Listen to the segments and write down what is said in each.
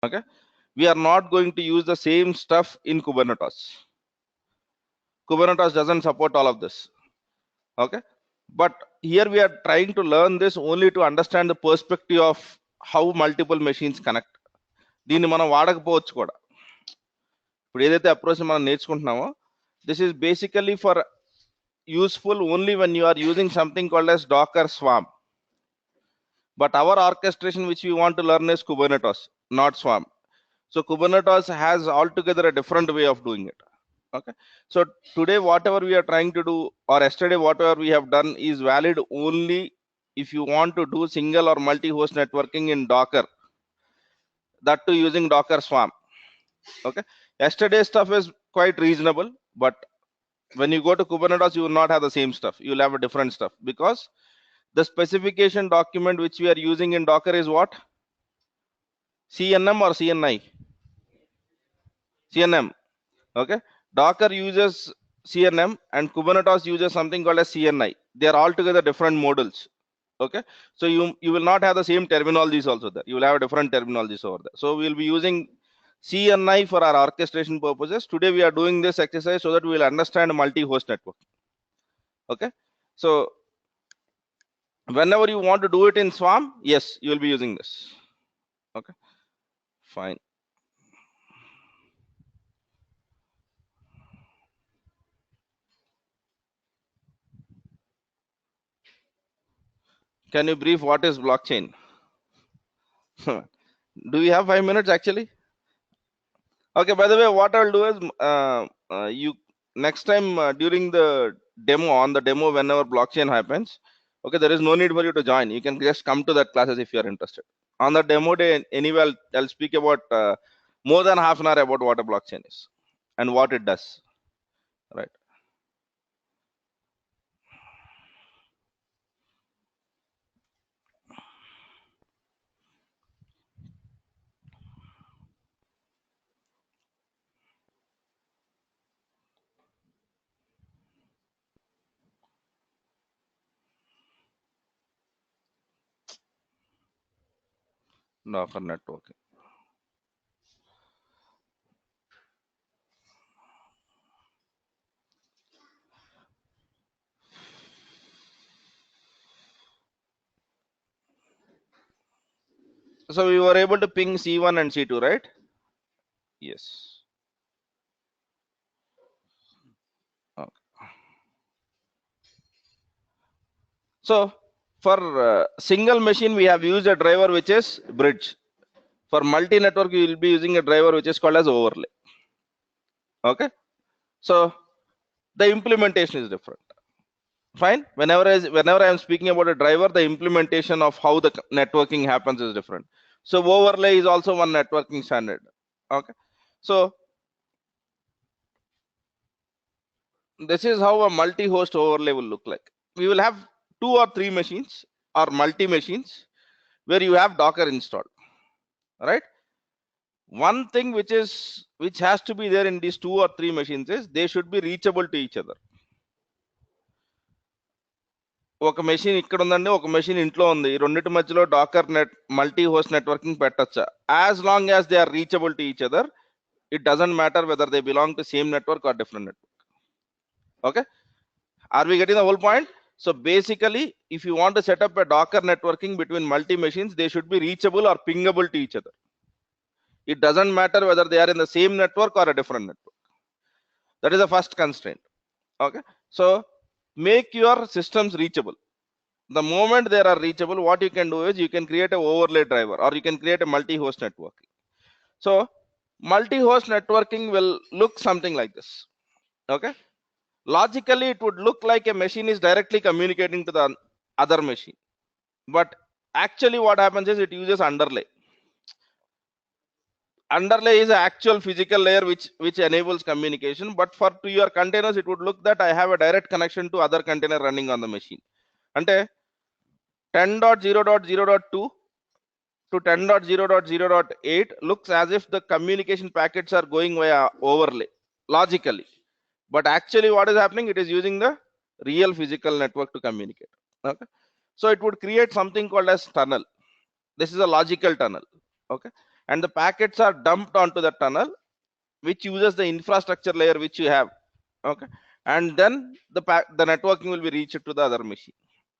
Okay, we are not going to use the same stuff in Kubernetes. Kubernetes doesn't support all of this. Okay, but here we are trying to learn this only to understand the perspective of how multiple machines connect. దీన్ని మనం వాడకపోవచ్చు కూడా. ఇప్పుడు ఏదైతే approach మనం నేర్చుకుంటున్నామో, this is basically for useful only when you are using something called as Docker Swarm. But our orchestration which we want to learn is Kubernetes, not Swarm. So Kubernetes has altogether a different way of doing it. Okay, so today whatever we are trying to do, or yesterday whatever we have done, is valid only if you want to do single or multi-host networking in Docker, that too using Docker Swarm. Okay, yesterday's stuff is quite reasonable, but when you go to Kubernetes, you will not have the same stuff. You will have a different stuff, because the specification document which we are using in Docker is what? CNM or CNI? CNM. Okay, Docker uses CNM and Kubernetes uses something called as CNI. They are altogether different models. Okay, so you will not have the same terminologies also there. You will have different terminologies over there. So we will be using CNI for our orchestration purposes. Today we are doing this exercise so that we will understand multi-host network. Okay, so whenever you want to do it in Swarm, yes, you will be using this. Okay, fine. Can you brief what is blockchain? Do we have 5 minutes actually? Okay, by the way, what I'll do is you next time during the demo, on the demo, whenever blockchain happens, okay, there is no need for you to join. You can just come to that classes if you are interested. On the demo day, anyway, I'll speak about more than half an hour about what a blockchain is and what it does. Right. Docker networking. So we were able to ping C1 and C2, right? Yes. Okay. So for single machine, we have used a driver which is bridge. For multi-network, you will be using a driver which is called as overlay. Okay. So the implementation is different. Fine. Whenever I am speaking about a driver, the implementation of how the networking happens is different. So overlay is also one networking standard. Okay. So this is how a multi-host overlay will look like. We will have 2 or 3 machines or multi-machines where you have Docker installed. Right. One thing which has to be there in these 2 or 3 machines is they should be reachable to each other. ఒక machine ఇక్కడ ఉందండి, ఒక machine ఇంట్లో ఉంది. ఈ రెండింటి మధ్యలో Docker multi host networking పెట్టచ్చా? As long as they are reachable to each other, it doesn't matter whether they belong to same network or different network. Okay, are we getting the whole point? So basically, if you want to set up a Docker networking between multi machines, they should be reachable or pingable to each other. It doesn't matter whether they are in the same network or a different network. That is the first constraint. Okay, so make your systems reachable. The moment they are reachable, what you can do is you can create a overlay driver, or you can create a multi-host networking. So multi-host networking will look something like this. Okay, logically it would look like a machine is directly communicating to the other machine, but actually what happens is it uses underlay. Underlay is an actual physical layer which enables communication, but for to your containers it would look that I have a direct connection to other container running on the machine. Ante 10.0.0.2 to 10.0.0.8 looks as if the communication packets are going via overlay logically, but actually what is happening, it is using the real physical network to communicate. Okay, so it would create something called as tunnel. This is a logical tunnel. Okay, and the packets are dumped onto the tunnel, which uses the infrastructure layer which you have. Okay, and then the networking will be reached to the other machine.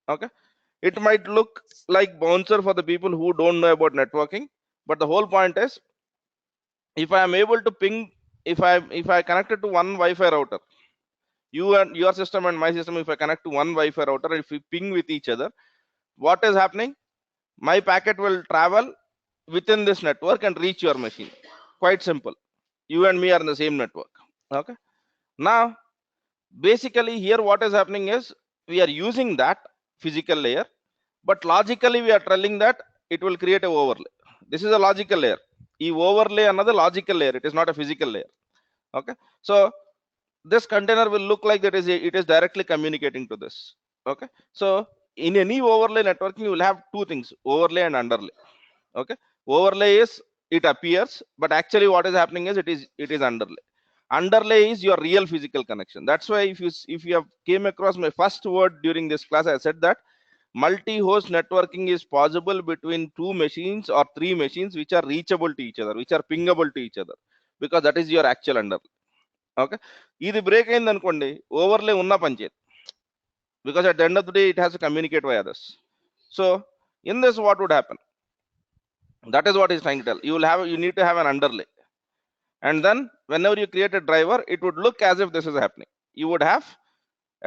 Okay, it might look like bouncer for the people who don't know about networking, but the whole point is, if I am able to ping, if I connected to one Wi-Fi router, you and your system and my system, if I connect to one Wi-Fi router, if we ping with each other, what is happening? My packet will travel within this network and reach your machine. Quite simple. You and me are in the same network. Okay, now basically here what is happening is, we are using that physical layer, but logically we are telling that it will create a overlay. This is a logical layer. You overlay another logical layer, it is not a physical layer. Okay, so this container will look like that is it is directly communicating to this. Okay, so in any overlay networking, you will have two things: overlay and underlay. Okay, overlay is it appears, but actually what is happening is it is underlay. Underlay is your real physical connection. That's why if you have came across my first word during this class, I said that multi-host networking is possible between two machines or three machines which are reachable to each other, which are pingable to each other, because that is your actual underlay. Okay, ఇది break అయింది అనుకోండి, ఓవర్లే ఉన్న పని చేయదు, because at the end of the day it has to communicate via this. So in this, what would happen? That is what he's trying to tell. You need to have an underlay, and then whenever you create a driver, it would look as if this is happening. You would have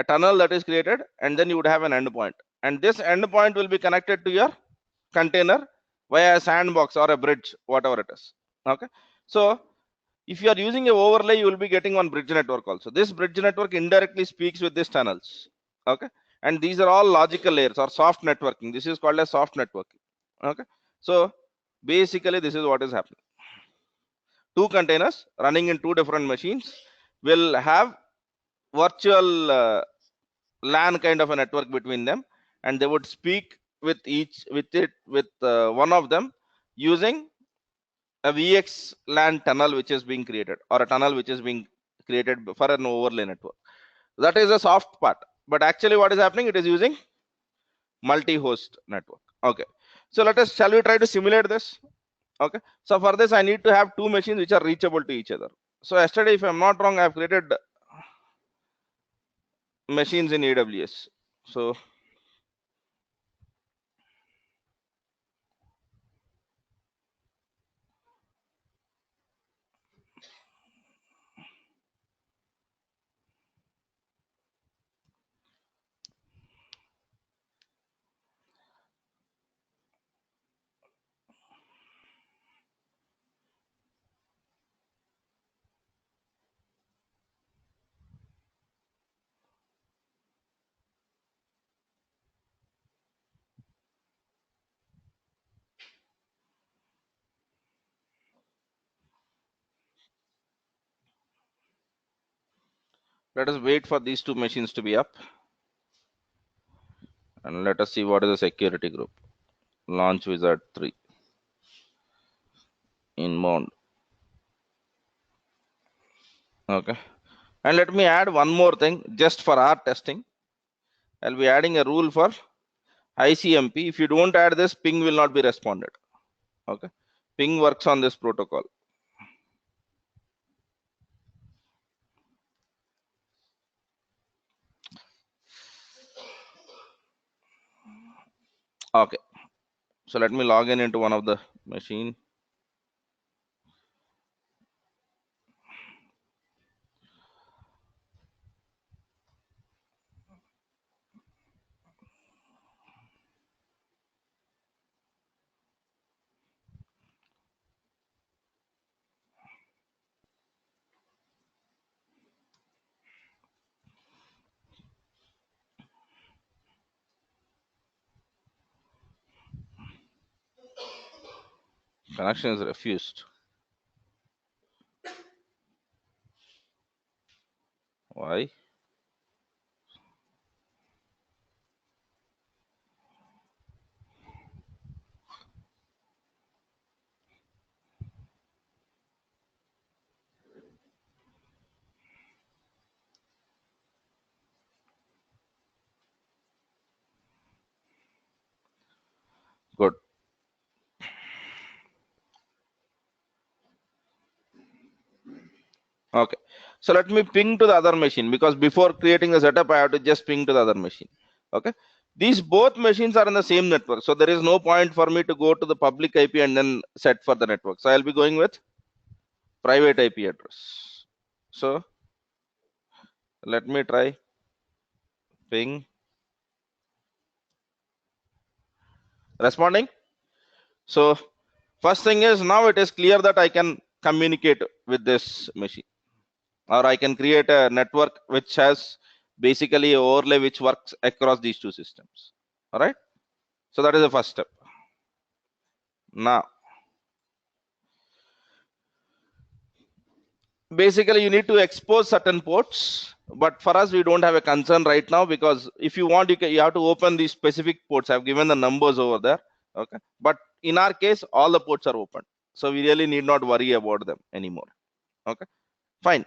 a tunnel that is created, and then you would have an endpoint, and this endpoint will be connected to your container via a sandbox or a bridge, whatever it is. Okay, so if you are using a overlay, you will be getting one bridge network also. This bridge network indirectly speaks with these tunnels. Okay, and these are all logical layers or soft networking. This is called as soft networking. Okay, so basically this is what is happening. Two containers running in two different machines will have virtual LAN kind of a network between them, and they would speak with one of them using a VXLAN tunnel which is being created, or a tunnel which is being created for an overlay network. That is a soft part, but actually what is happening, it is using multi-host network. Okay, so shall we try to simulate this? Okay, so for this I need to have two machines which are reachable to each other. So yesterday, if I'm not wrong, I have created machines in AWS. So let us wait for these two machines to be up, and let us see what is the security group. Launch wizard 3 inbound. Okay, and let me add one more thing just for our testing. I'll be adding a rule for ICMP. If you don't add this, ping will not be responded. Okay, ping works on this protocol. Okay, so let me log in into one of the machine. Connection is refused. Why? Good. Okay, so let me ping to the other machine, because before creating the setup I have to just ping to the other machine. Okay, these both machines are in the same network, so there is no point for me to go to the public IP and then set for the network. So I'll be going with private IP address. So let me try ping. Responding. So first thing is, now it is clear that I can communicate with this machine, or I can create a network which has basically a overlay which works across these two systems. All right, so that is the first step. Now basically you need to expose certain ports, but for us we don't have a concern right now, because if you want, you have to open these specific ports. I've given the numbers over there. Okay, but in our case all the ports are open, so we really need not worry about them anymore. Okay, fine.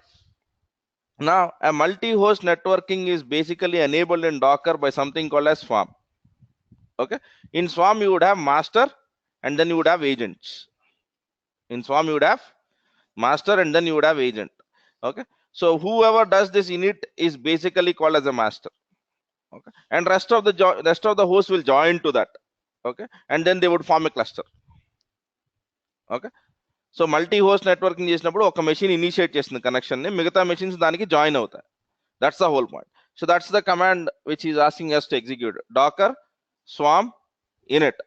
Now a multi-host networking is basically enabled in Docker by something called as Swarm. Okay, in Swarm you would have master and then you would have agents. In Swarm you would have master and then you would have agent. Okay, so whoever does this init is basically called as a master. Okay, and rest of the hosts will join to that. Okay, and then they would form a cluster. Okay, so multi-host networking చేసినప్పుడు ఒక machine initiate చేస్తుంది connection ని, మిగతా machines దానికి join అవుతాయి. That's the whole point. So that's the command which is asking us to execute: docker swarm init.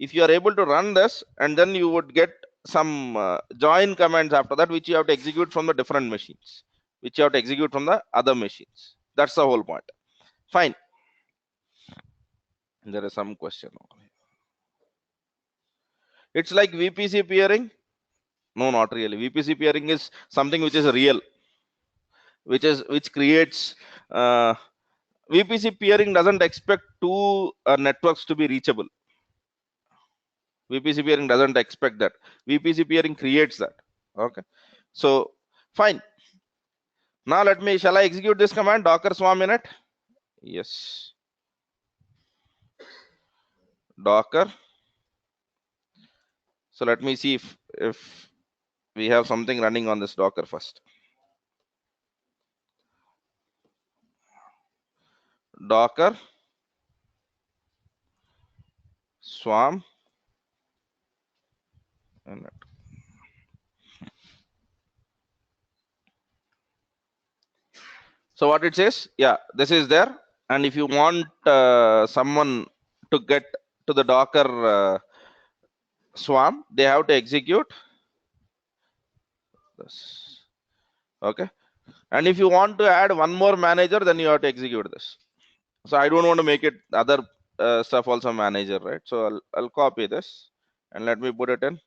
If you are able to run this, and then you would get some join commands after that, which you have to execute from the different machines, which you have to execute from the other machines. That's the whole point. Fine. There is some question. It's like VPC peering. No, not really. VPC peering is something which is real, which creates VPC peering doesn't expect two networks to be reachable. VPC peering doesn't expect that. VPC peering creates that. Okay, so fine. Now shall I execute this command, docker swarm init? Yes, docker. So let me see if we have something running on this docker first. Docker swarm init. So what it says, yeah, this is there. And if you want someone to get to the docker swarm, they have to execute this. Okay, and if you want to add one more manager, then you have to execute this. So I don't want to make it other stuff also manager, right? So I'll copy this and let me put it in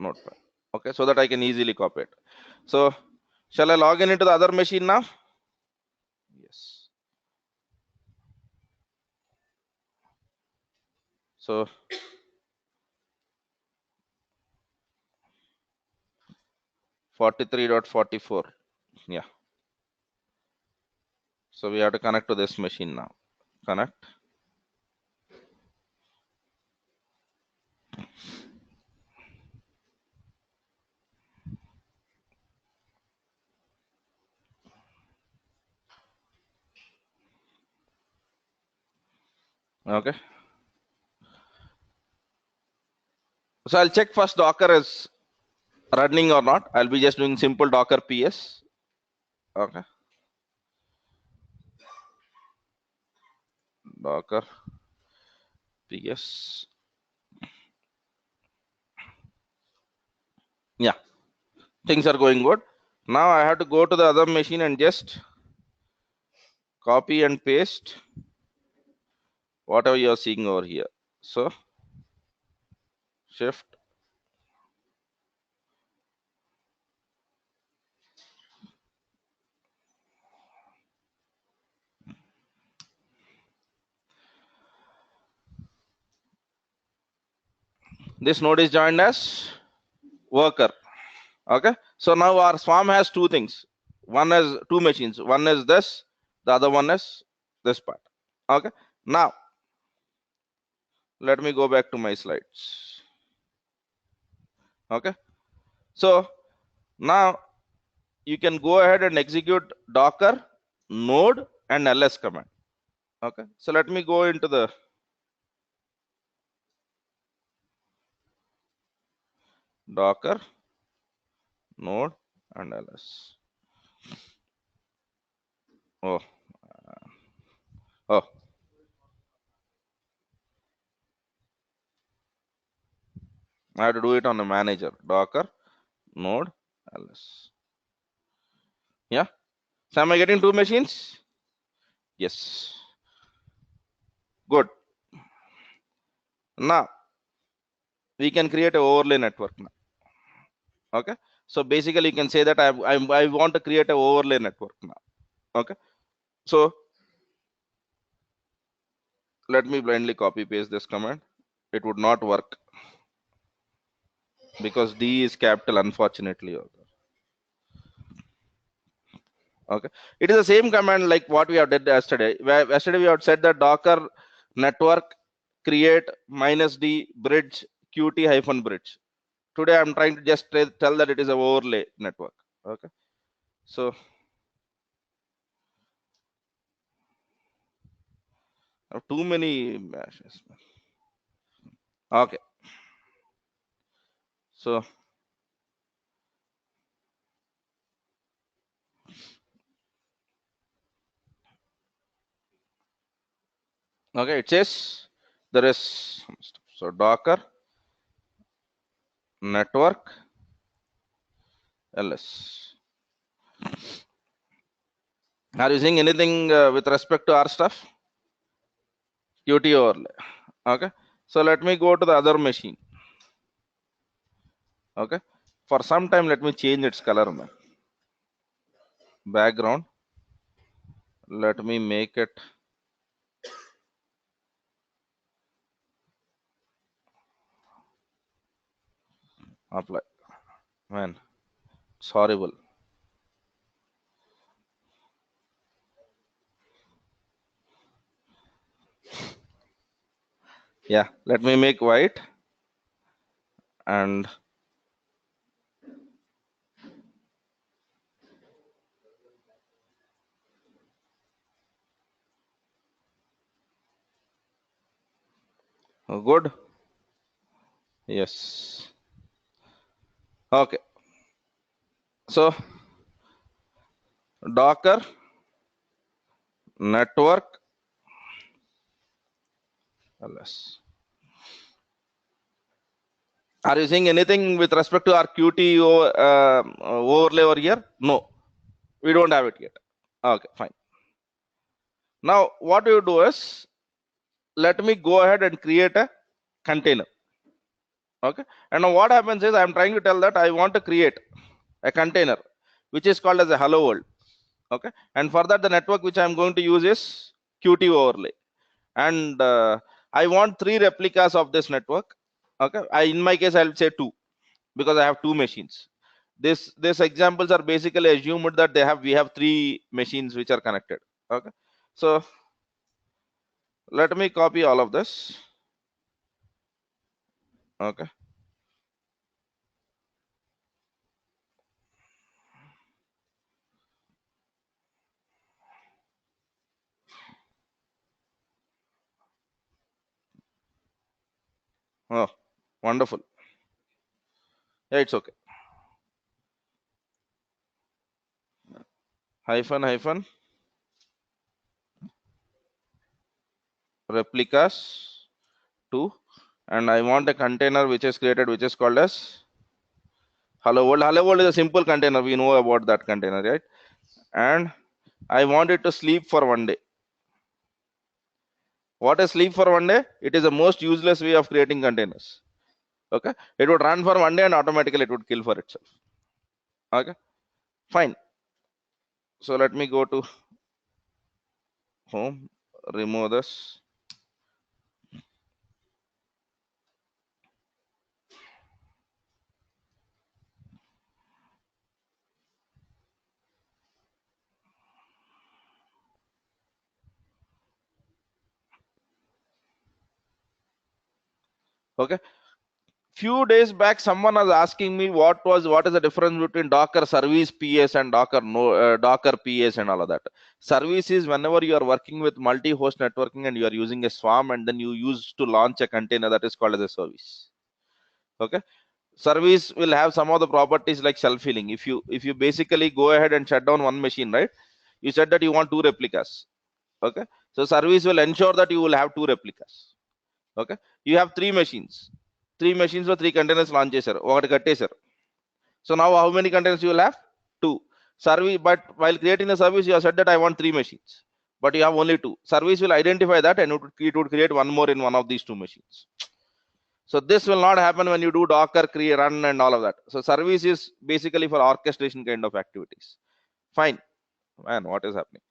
Notepad. Okay, so that I can easily copy it. So shall I log in into the other machine now? Yes. So 43.44. Yeah, so we have to connect to this machine now. Connect. Okay, so I'll check first docker is running or not. I'll be just doing simple docker ps. Okay, docker ps. Yeah, things are going good. Now I have to go to the other machine and just copy and paste whatever you are seeing over here. So shift this node is joined as worker. Okay, so now our swarm has two things. One is two machines. One is this, the other one is this part. Okay, now let me go back to my slides. Okay, so Now you can go ahead and execute docker node and ls command. Okay, so let me go into the docker node and ls. Oh, oh, I have to do it on the manager. Docker node ls. Yeah. So am I getting two machines? Yes. Good. Now we can create a overlay network now. Okay. So basically, you can say that I want to create a overlay network now. Okay. So let me blindly copy paste this command. It would not work because D is capital, unfortunately. Okay. It is the same command like what we have did yesterday. Where yesterday we have said that docker network create minus D bridge qt hyphen bridge. Today I'm trying to just tell that it is a overlay network. Okay. So I have too many mashes. Okay. So okay, it says there is some stuff. So docker network ls. Are you seeing anything with respect to our stuff? Qt overlay. Okay. So let me go to the other machine. Okay. For some time, let me change its color, man. Background. Let me make it apply. Man, it's horrible. Yeah, let me make white and good. Yes. Okay. So Docker network ls. Are you seeing anything with respect to our Qt overlay over here? No, we don't have it yet. Okay, fine. Now what you do is let me go ahead and create a container. Okay, and now what happens is I'm trying to tell that I want to create a container which is called as a hello world. Okay, and for that the network which I'm going to use is Qt overlay, and I want three replicas of this network. Okay, in my case I'll say two because I have two machines. This examples are basically assumed that we have three machines which are connected. Okay, so let me copy all of this. Okay, oh, wonderful. Yeah, it's okay. Hyphen hyphen replicas 2, and I want a container which is created which is called as hello world. Hello world is a simple container. We know about that container, right? And I want it to sleep for one day. What is sleep for one day? It is the most useless way of creating containers. Okay, it would run for one day and automatically it would kill for itself. Okay, fine. So let me go to home, remove this. Okay, Few days back someone was asking me what is the difference between Docker service PS and Docker no Docker PS and all of that. Service is whenever you are working with multi-host networking and you are using a swarm and then you use to launch a container, that is called as a service. Okay, service will have some of the properties like self-healing. If you basically go ahead and shut down one machine, right, you said that you want two replicas. Okay, so service will ensure that you will have two replicas. Okay, you have three machines or three containers launch చేశారు, ఒకటి కట్టేశారు. So now how many containers you will have? Two. Service, but while creating the service you have said that I want three machines, but you have only two. Service will identify that and it would create one more in one of these two machines. So this will not happen when you do Docker create run and all of that. So service is basically for orchestration kind of activities. Fine. Man, what is happening?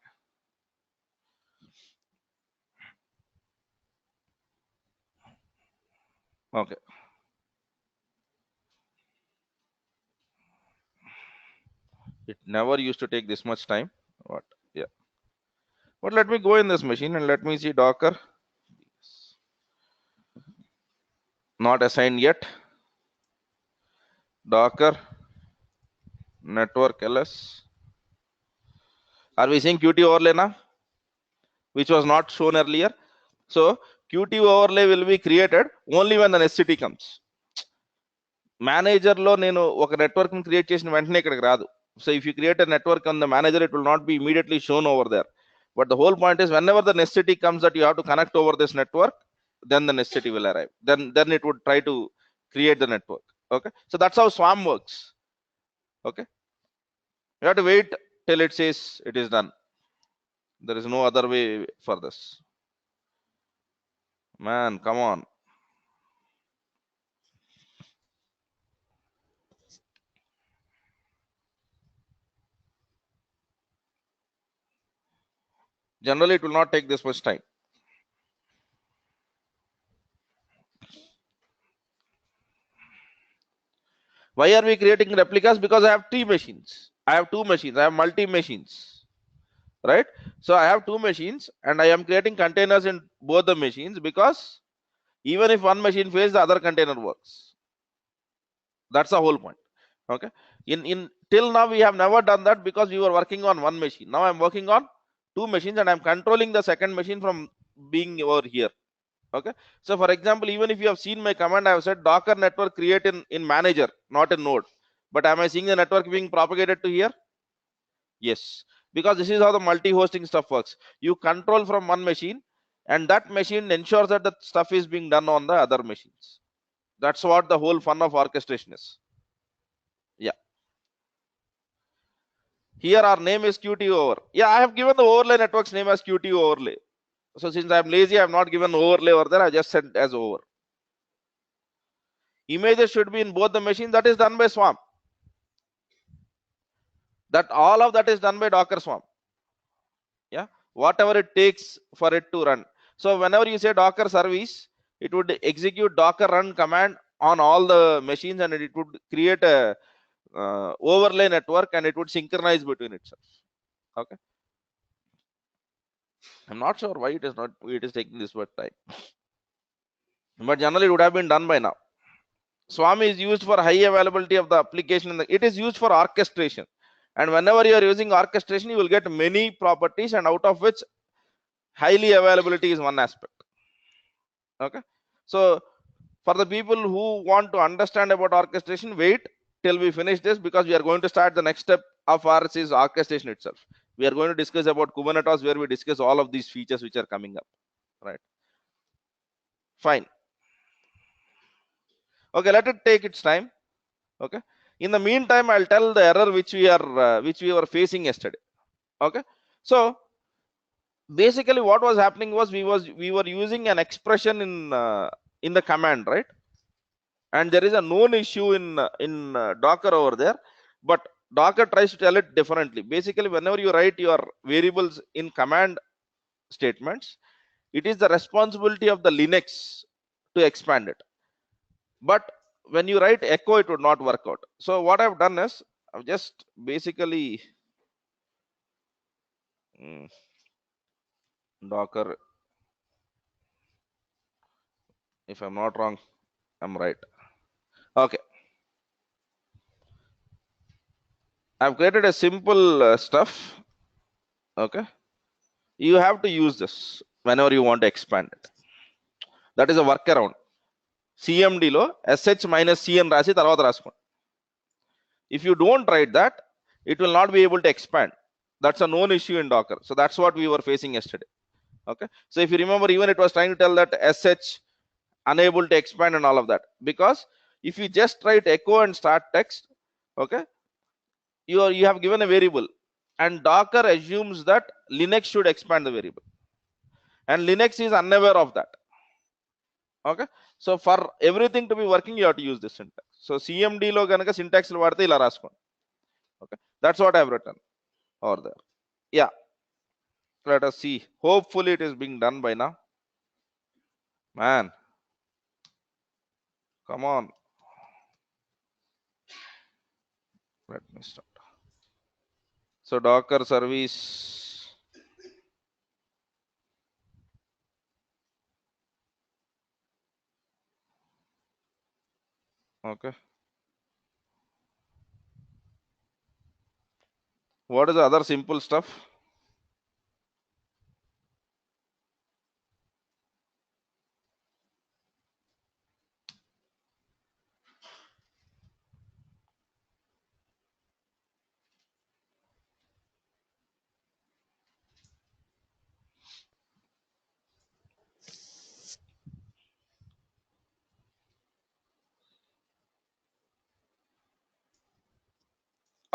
Okay, it never used to take this much time. What? Yeah, but let me go in this machine and let me see Docker. Not assigned yet. Docker network ls. Are we seeing Qt overlay now, which was not shown earlier? So Qt overlay will be created only when the necessity comes. Manager lo nenu oka network ni create chesina ventane ikkadiki raadu. So if you create a network on the manager, it will not be immediately shown over there. But the whole point is whenever the necessity comes that you have to connect over this network, then the necessity will arrive. Then it would try to create the network. Okay, so that's how Swarm works. Okay, you have to wait till it says it is done. There is no other way for this. Man, come on. Generally, it will not take this much time. Why are we creating replicas? Because I have three machines. I have two machines. I have multi machines. Right? So I have two machines and I am creating containers in both the machines because even if one machine fails, the other container works. That's the whole point. Okay. In till now we have never done that because we were working on one machine. Now I'm working on two machines and I'm controlling the second machine from being over here. Okay, so for example, even if you have seen my command, I have said Docker network create in manager, not in node. But am I seeing the network being propagated to here? Yes, because this is how the multi-hosting stuff works. You control from one machine and that machine ensures that the stuff is being done on the other machines. That's what the whole fun of orchestration is. Yeah, here our name is Qt over. Yeah, I have given the overlay network's name as Qt overlay. So since I'm lazy, I'm not given overlay over there. I just said as over. Images should be in both the machines. That is done by Swarm. That all of that is done by Docker Swarm. Yeah, whatever it takes for it to run. So whenever you say Docker service, it would execute Docker run command on all the machines and it would create a overlay network and it would synchronize between itself. Okay, I'm not sure why it is taking this much time, but generally it would have been done by now. Swarm is used for high availability of the application. It is used for orchestration. And whenever you are using orchestration, you will get many properties, and out of which highly availability is one aspect. Okay. So for the people who want to understand about orchestration, wait till we finish this because we are going to start the next step of ours is orchestration itself. We are going to discuss about Kubernetes where we discuss all of these features which are coming up. Right. Fine. Okay, let it take its time. Okay, in the meantime I'll tell the error which we were facing yesterday. Okay, so basically what was happening was we were using an expression in the command, right, and there is a known issue in Docker over there, but Docker tries to tell it differently. Basically whenever you write your variables in command statements, it is the responsibility of the Linux to expand it, but when you write echo it would not work out. So what I've done is I've just basically Docker, if I'm not wrong, I'm right. Okay, I've created a simple stuff. Okay, you have to use this whenever you want to expand it. That is a workaround. CMD లో sh minus c అని రాసి తర్వాత రాసుకోండి. If you don't write that, it will not be able to expand. That's a known issue in Docker. So that's what we were facing yesterday. Okay, so if you remember, even it was trying to tell that sh unable to expand and all of that, because if you just write echo and start text, okay, you have given a variable, and Docker assumes that Linux should expand the variable, and Linux is unaware of that. Okay, so for everything to be working, you have to use this syntax. So CMD lo ganaka syntax lu vaadite ila raskondi. Okay, that's what I have written over there. Yeah, let us see. Hopefully it is being done by now. Man, come on, let me start. So Docker service, okay, what is the other simple stuff?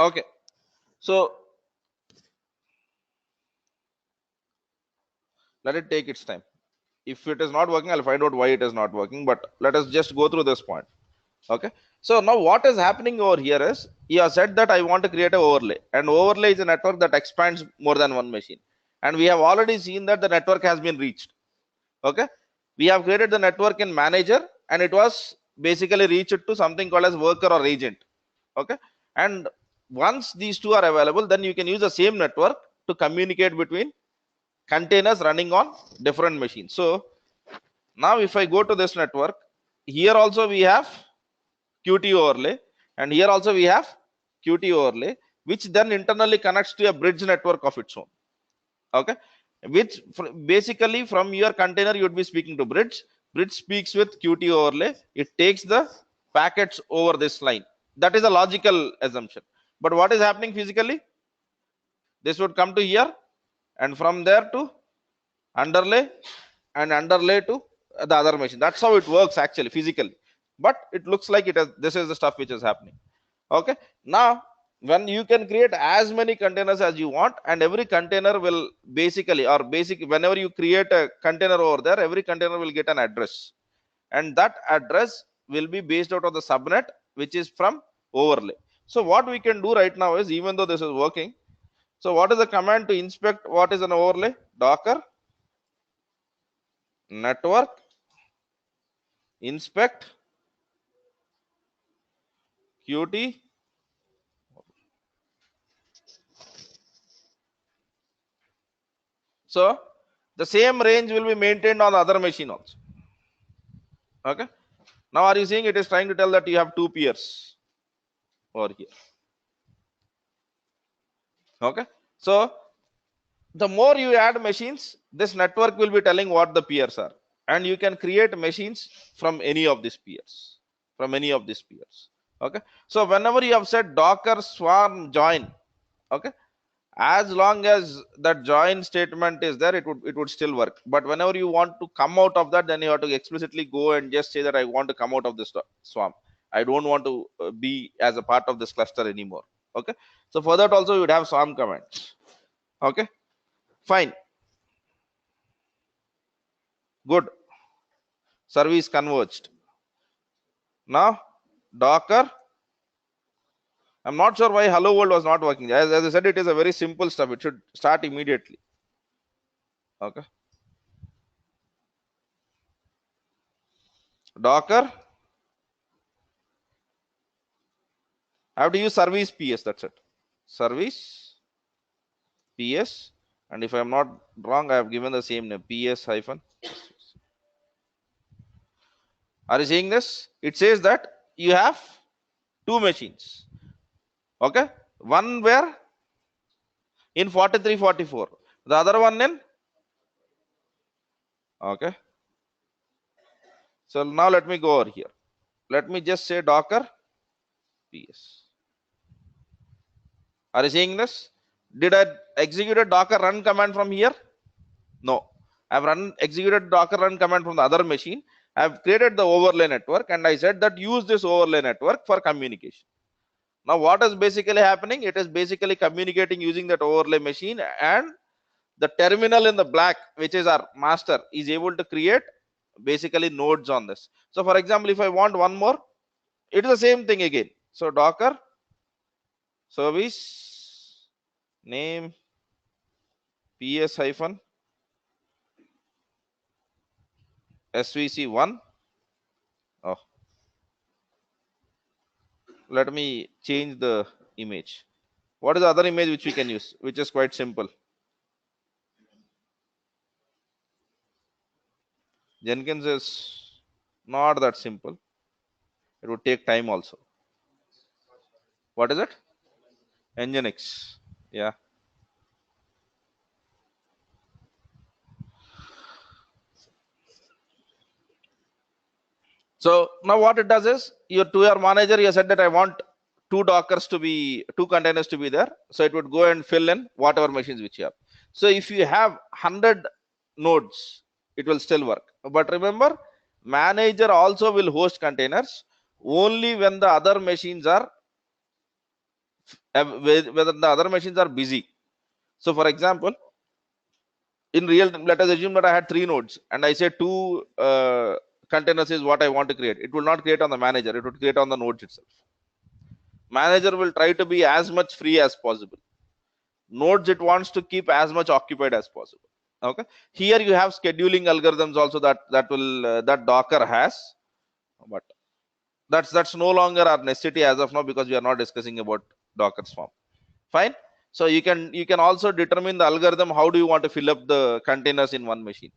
Okay, so let it take its time. If it is not working, I'll find out why it is not working, but let us just go through this point. Okay, so now what is happening over here is, you have said that I want to create an overlay, and overlay is a network that expands more than one machine, and we have already seen that the network has been reached. Okay, we have created the network in manager, and it was basically reached to something called as worker or agent. Okay, and once these two are available, then you can use the same network to communicate between containers running on different machines. So now if I go to this network, here also we have Qt overlay, and here also we have Qt overlay, which then internally connects to a bridge network of its own. Okay, which basically from your container you would be speaking to bridge speaks with Qt overlay, it takes the packets over this line. That is a logical assumption, but what is happening physically? This would come to here, and from there to underlay, and underlay to the other machine. That's how it works actually physically, but it looks like it has, this is the stuff which is happening. Okay, now when you can create as many containers as you want, and every container will basically, or whenever you create a container over there, every container will get an address, and that address will be based out of the subnet, which is from overlay. So what we can do right now is, even though this is working, so what is the command to inspect what is an overlay? Docker network inspect Qt. So the same range will be maintained on the other machine also. Okay, now are you seeing it is trying to tell that you have two peers over here? Okay, so the more you add machines, this network will be telling what the peers are, and you can create machines from any of these peers, okay, so whenever you have said Docker swarm join, okay, as long as that join statement is there, it would still work. But whenever you want to come out of that, then you have to explicitly go and just say that I want to come out of this swarm, I don't want to be as a part of this cluster anymore. Okay, so for that also you would have swarm commands. Okay, fine, good, service converged. Now Docker, I'm not sure why hello world was not working. As I said, it is a very simple stuff, it should start immediately. Okay, Docker, I have to use service PS, that's it, service PS, and if I'm not wrong, I have given the same name, PS hyphen. Are you seeing this? It says that you have two machines. Okay, one where in 4344, the other one in, okay. So now let me go over here. Let me just say docker ps. Are you seeing this? Did I execute a docker run command from here? No, I've executed docker run command from the other machine. I've created the overlay network and I said that use this overlay network for communication. Now what is basically happening? It is basically communicating using that overlay machine, and the terminal in the black, which is our master, is able to create basically nodes on this. So for example, if I want one more, it is the same thing again. So docker service name ps hyphen svc1. Oh, let me change the image. What is the other image which we can use, which is quite simple? Jenkins is not that simple. It would take time also. What is it? Nginx. Yeah. So now what it does is, to your manager, you said that I want two containers to be there. So it would go and fill in whatever machines which you have. So if you have 100 nodes, it will still work. But remember, manager also will host containers only when the other machines are whether the other machines are busy. So for example, in real time, let us assume that I had 3 nodes and I say 2 containers is what I want to create. It will not create on the manager, it would create on the nodes itself. Manager will try to be as much free as possible. Nodes, it wants to keep as much occupied as possible. Okay, here you have scheduling algorithms also that Docker has, but that's no longer our necessity as of now, because we are not discussing about Docker Swarm. Fine. So you can also determine the algorithm. How do you want to fill up the containers in one machine?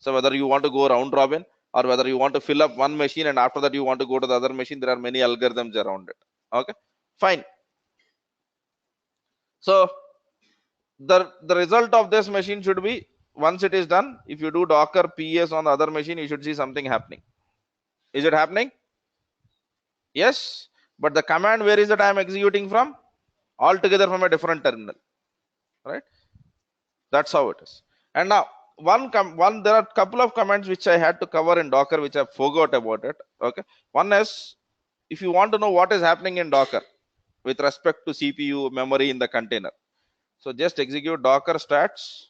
So whether you want to go round robin, or whether you want to fill up one machine and after that you want to go to the other machine, there are many algorithms around it. Okay, fine. So the result of this machine should be, once it is done, if you do docker ps on the other machine, you should see something happening. Is it happening? Yes, but the command, where is that I am executing from? Altogether from a different terminal, right? That's how it is. And now there are a couple of commands which I had to cover in Docker, which I forgot about it. Okay, one is, if you want to know what is happening in Docker with respect to CPU memory in the container, so just execute docker stats.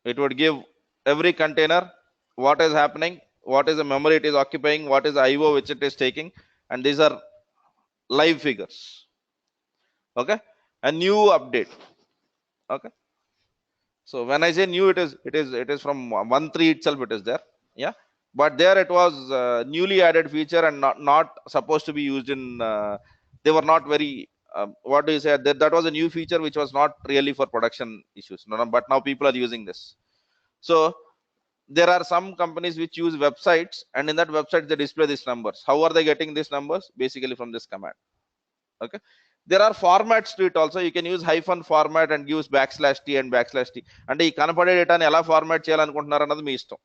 It would give every container what is happening, what is the memory it is occupying, what is the IO which it is taking, and these are live figures. Okay, a new update. Okay, so when I say new, it is from 1.3 itself, it is there. Yeah, but there it was newly added feature and not supposed to be used in they were not very what do you say, that was a new feature which was not really for production issues. No, but now people are using this. So there are some companies which use websites, and in that website they display these numbers. How are they getting these numbers? Basically from this command. Okay, there are formats to it also. You can use hyphen format and use \t and \t. అంటే ఈ కనపడే డేటాని ఎలా format చేయాలనుకుంటున్నారు అన్నది మీ ఇష్టం.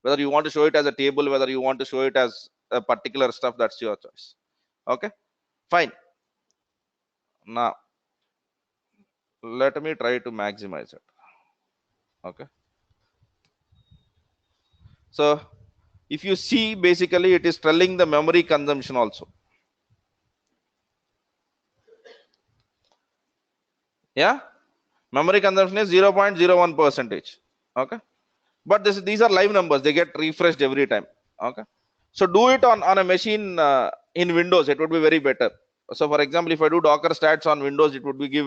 Whether you want to show it as a table, whether you want to show it as a particular stuff, that's your choice. Okay, fine. Now let me try to maximize it. Okay, so if you see, basically it is telling the memory consumption also. Yeah, memory consumption is 0.01%. Okay, but these are live numbers, they get refreshed every time. Okay, so do it on a machine in Windows, it would be very better. So for example, if I do docker stats on Windows, it would give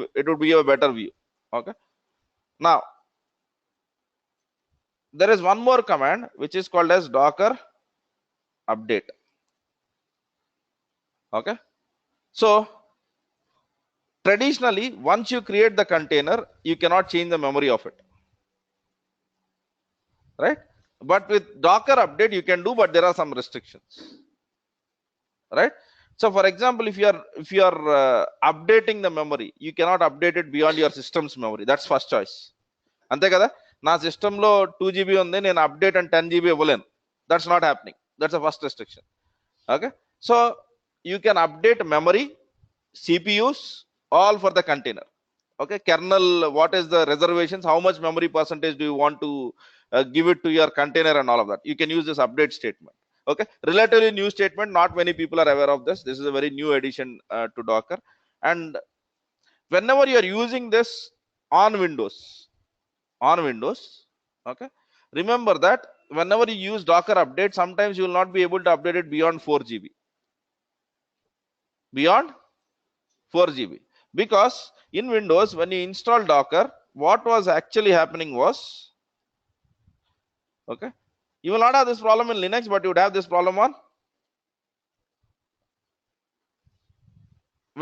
a better view. Okay, now there is one more command which is called as docker update. Okay, so traditionally, once you create the container, you cannot change the memory of it. right? But with Docker update you can do, but there are some restrictions, right? So for example, if you are updating the memory, you cannot update it beyond your system's memory. That's first choice. అంతే కదా, నా సిస్టంలో 2 GB ఉంది, నేను update and 10 GB ఇవ్వలేను. That's not happening. That's a first restriction. Okay, so you can update memory, CPUs, all for the container. Okay, kernel, what is the reservations, how much memory percentage do you want to give it to your container and all of that. You can use this update statement. Okay, relatively new statement, not many people are aware of this. This is a very new addition to Docker. And whenever you are using this on Windows, okay, remember that whenever you use Docker update, sometimes you will not be able to update it beyond 4 GB, beyond 4 GB, because in Windows when you install Docker, what was actually happening was, okay, you will not have this problem in Linux, but you would have this problem on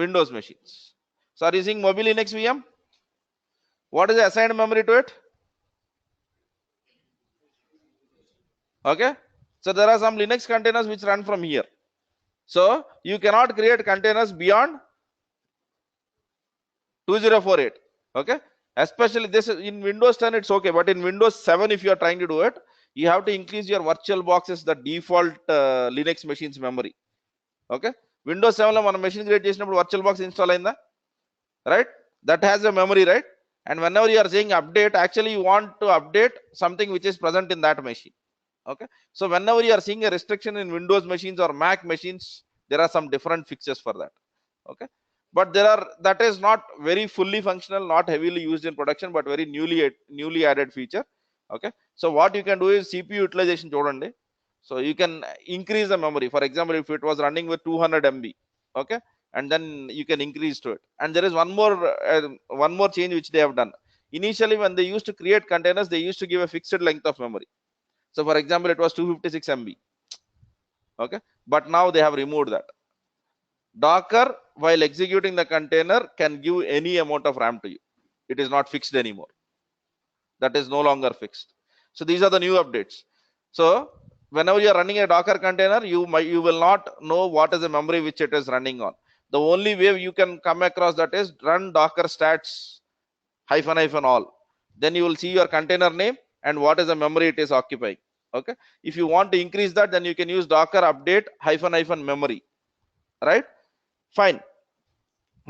Windows machines. So are you seeing mobile Linux VM? What is the assigned memory to it? Okay, so there are some Linux containers which run from here. So you cannot create containers beyond 2048. Okay, especially this in Windows 10 it's okay, but in Windows 7 if you are trying to do it, you have to increase your virtual boxes, the default Linux machines memory. Okay, Windows 7 లో మనం machine create చేసినప్పుడు virtual box install అయిందా, right? That has a memory, right? And whenever you are saying update, actually you want to update something which is present in that machine. Okay, so whenever you are seeing a restriction in Windows machines or Mac machines, there are some different fixes for that. Okay, but there are, that is not very fully functional, not heavily used in production, but very newly added feature. Okay, so what you can do is CPU utilization చూడండి. So you can increase the memory. For example, if it was running with 200 MB, okay, and then you can increase to it. And there is one more change which they have done. Initially when they used to create containers, they used to give a fixed length of memory. So for example, it was 256 MB. Okay, but now they have removed that. Docker, while executing the container, can give any amount of RAM to you. It is not fixed anymore. That is no longer fixed. So these are the new updates. So whenever you are running a Docker container, you will not know what is the memory which it is running on. The only way you can come across that is run docker stats -all. Then you will see your container name and what is the memory it is occupying. Okay, if you want to increase that, then you can use docker update -memory, right? Fine.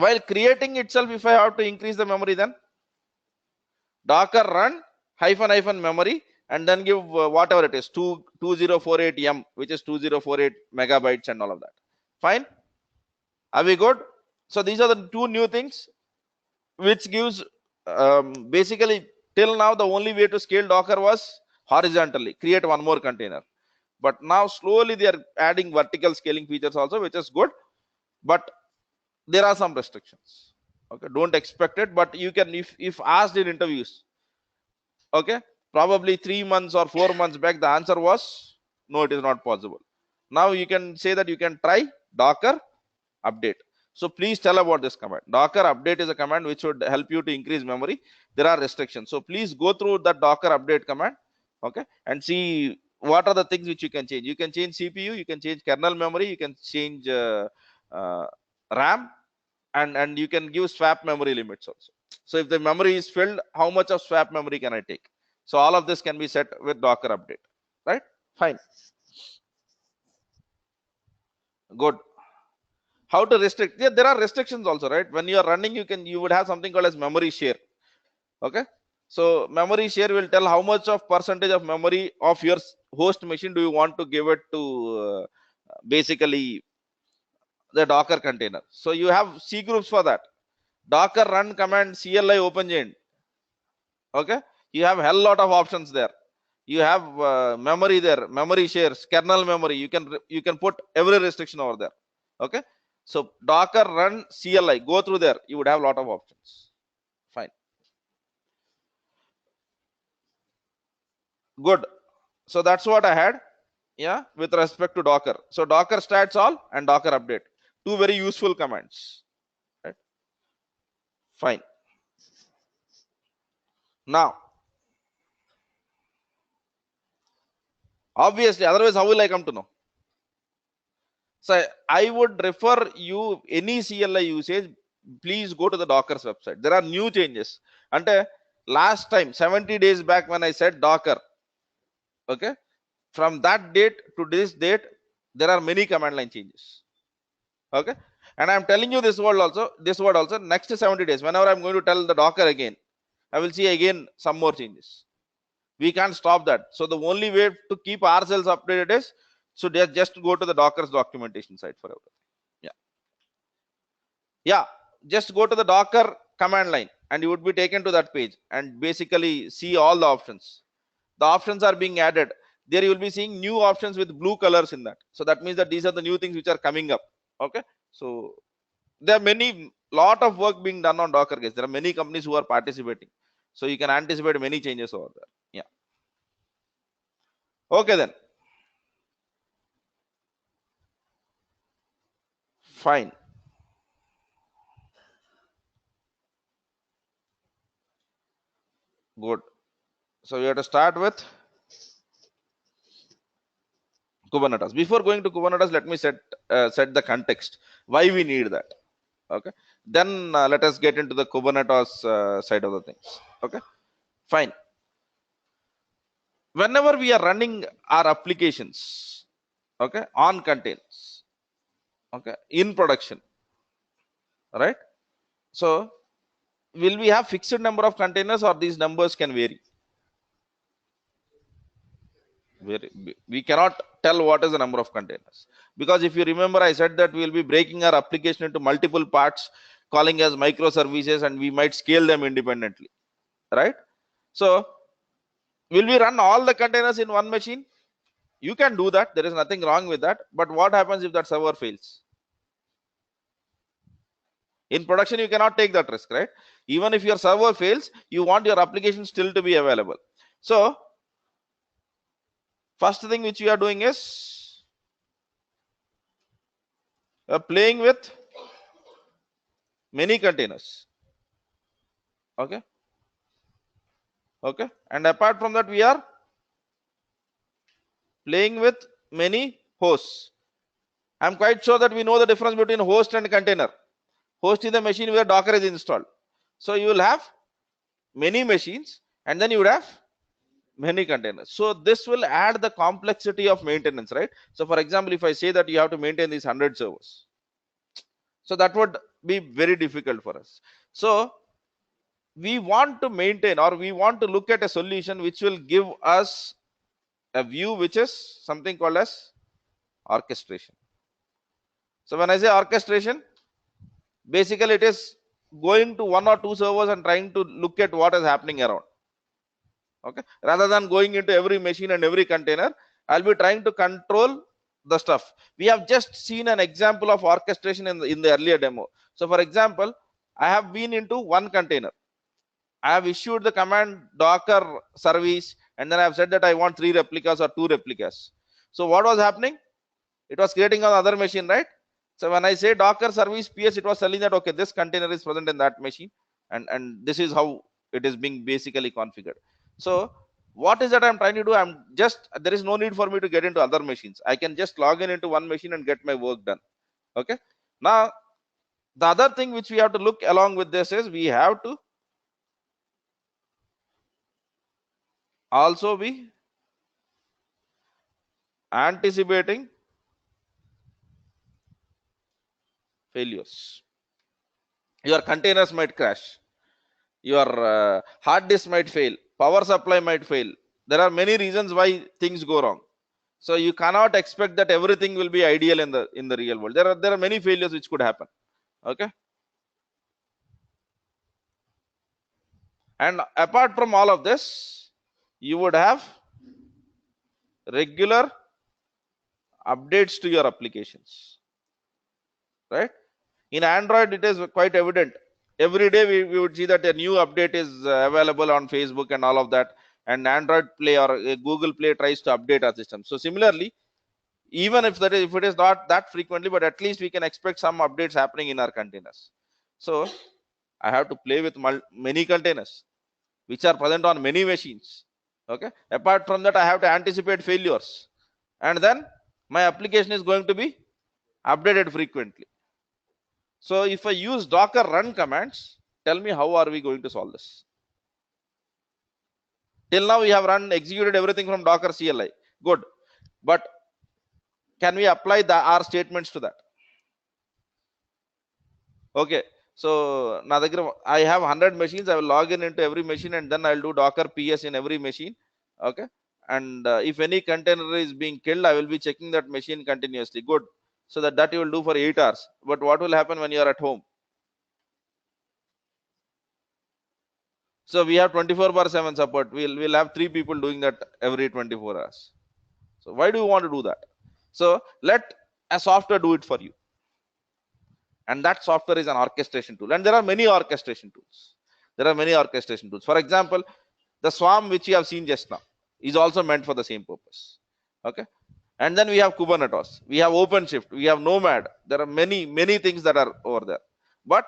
While creating itself, if I have to increase the memory, then docker run -memory and then give whatever it is, 2048 M, which is 2048 megabytes and all of that. Fine, are we good? So these are the two new things which gives basically, till now the only way to scale Docker was horizontally, create one more container. But now slowly they are adding vertical scaling features also, which is good, but there are some restrictions. Okay, don't expect it, but you can, if asked in interviews, okay, probably 3 months or 4 months back, the answer was no, it is not possible. Now you can say that you can try docker update. So please tell about this command. Docker update is a command which would help you to increase memory. There are restrictions, so please go through that docker update command, okay, and see what are the things which you can change. You can change CPU, you can change kernel memory, you can change RAM, and you can give swap memory limits also. So if the memory is filled, how much of swap memory can I take? So all of this can be set with docker update, right? Fine, good. How to restrict? Yeah, there are restrictions also, right? When you are running, you would have something called as memory share. Okay, so memory share will tell how much of percentage of memory of your host machine do you want to give it to basically the docker container. So you have C groups for that. Docker run command CLI open chain. Okay, you have hell lot of options there. You have memory there, memory shares, kernel memory, you can put every restriction over there. Okay, so docker run CLI, go through there, you would have a lot of options. Fine, good. So that's what I had, yeah, with respect to docker. So docker stats all and docker update, two very useful commands, right? Fine. Now Obviously, otherwise how will I come to know? So I would refer you any CLI usage, please go to the Docker's website. There are new changes. And last time 70 days back when I said Docker, okay, from that date to this date, there are many command line changes. Okay, and I'm telling you this word also next 70 days, whenever I'm going to tell the Docker again, I will see again some more changes. We can't stop that. So the only way to keep ourselves updated is so just go to the Docker's documentation site for everything. Yeah, just go to the Docker command line and you would be taken to that page and basically see all the options. The options are being added. There you will be seeing new options with blue colors in that. So that means that these are the new things which are coming up. Okay, so there are many lot of work being done on Docker guys. There are many companies who are participating, so you can anticipate many changes over there. Yeah, okay, then fine, good. So we have to start with Kubernetes. Before going to Kubernetes, let me set the context why we need that. Okay, then let us get into the Kubernetes side of the things. Okay, fine. Whenever we are running our applications, okay, on containers, okay, in production, right? So will we have fixed number of containers or these numbers can vary? We cannot tell what is the number of containers, because if you remember I said that we will be breaking our application into multiple parts, calling as microservices, and we might scale them independently, right? So will we run all the containers in one machine? You can do that, there is nothing wrong with that, but what happens if that server fails? In production you cannot take that risk, right? Even if your server fails, you want your application still to be available. So first thing which you are doing is playing with many containers. Okay, okay, and apart from that we are playing with many hosts. I'm quite sure that we know the difference between host and container. Host is the machine where Docker is installed. So you will have many machines and then you would have many containers. So this will add the complexity of maintenance, right? So for example, if I say that you have to maintain these 100 servers, so that would be very difficult for us. So we want to maintain, or we want to look at a solution which will give us a view which is something called as orchestration. So when I say orchestration, basically it is going to one or two servers and trying to look at what is happening around. Okay, rather than going into every machine and every container, I'll be trying to control the stuff. We have just seen an example of orchestration in the earlier demo. So for example, I have been into one container, I have issued the command docker service, and then I have said that I want 3 replicas or 2 replicas. So what was happening? It was creating on the other machine, right? So when I say docker service ps, it was telling that okay, this container is present in that machine, and this is how it is being basically configured. So what is that I'm trying to do? I'm just, there is no need for me to get into other machines. I can just log in into one machine and get my work done. Okay, now the other thing which we have to look along with this is we have to also be anticipating failures. Your containers might crash, your hard disk might fail, power supply might fail. There are many reasons why things go wrong. So you cannot expect that everything will be ideal in the real world. There are many failures which could happen. Okay, and apart from all of this, you would have regular updates to your applications, right? In Android it is quite evident. Every day we would see that a new update is available on Facebook and all of that, and Android Play or Google Play tries to update our system. So similarly, even if it is not that frequently, but at least we can expect some updates happening in our containers. So I have to play with many containers which are present on many machines. Okay. Apart from that, I have to anticipate failures. And then my application is going to be updated frequently. So if I use Docker run commands, tell me how are we going to solve this? Till now we have executed everything from Docker CLI. Good. But can we apply our statements to that? Okay. So I have 100 machines. I will log in into every machine and then I'll do Docker PS in every machine. Okay. And if any container is being killed, I will be checking that machine continuously. Good. So that you will do for 8 hours. But what will happen when you are at home? So we have 24/7 support. We'll have 3 people doing that every 24 hours. So why do you want to do that? So let a software do it for you. And that software is an orchestration tool. And there are many orchestration tools. For example, the Swarm, which you have seen just now, is also meant for the same purpose. Okay. And then we have Kubernetes, we have OpenShift, we have Nomad. There are many things that are over there. But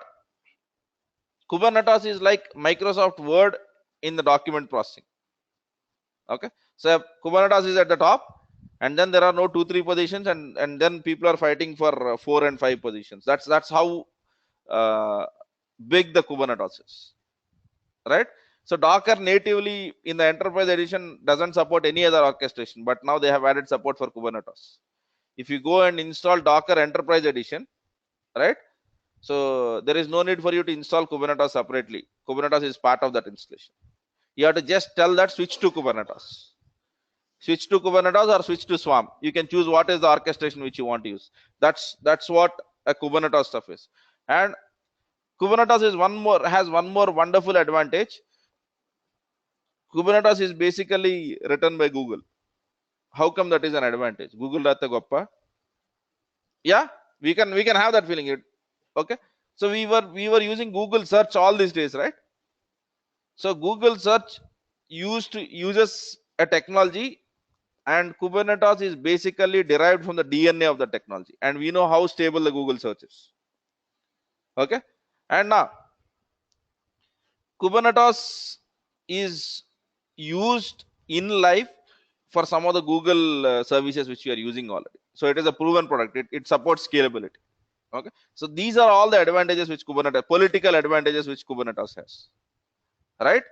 Kubernetes is like Microsoft Word in the document processing. Okay. So Kubernetes is at the top, and then there are no 2-3 positions, and then people are fighting for 4 and 5 positions. That's how big the Kubernetes is, right? So Docker natively in the enterprise edition doesn't support any other orchestration, but now they have added support for Kubernetes. If you go and install Docker enterprise edition, right? So there is no need for you to install Kubernetes separately. Kubernetes is part of that installation. You have to just tell that switch to Kubernetes. Switch to Kubernetes or switch to Swarm. You can choose what is the orchestration which you want to use. That's what a Kubernetes stuff is. And Kubernetes has one more wonderful advantage. Kubernetes is basically written by Google. How come that is an advantage? Google Ratha Goppa. Yeah, we can have that feeling. Okay. So we were using Google search all these days, right? So Google search uses a technology, and Kubernetes is basically derived from the DNA of the technology, and we know how stable the Google search is. Okay. And now Kubernetes is used in life for some of the Google services which we are using already. So it is a proven product. It supports scalability. Okay. So these are all the advantages which Kubernetes, political advantages which Kubernetes has. Right.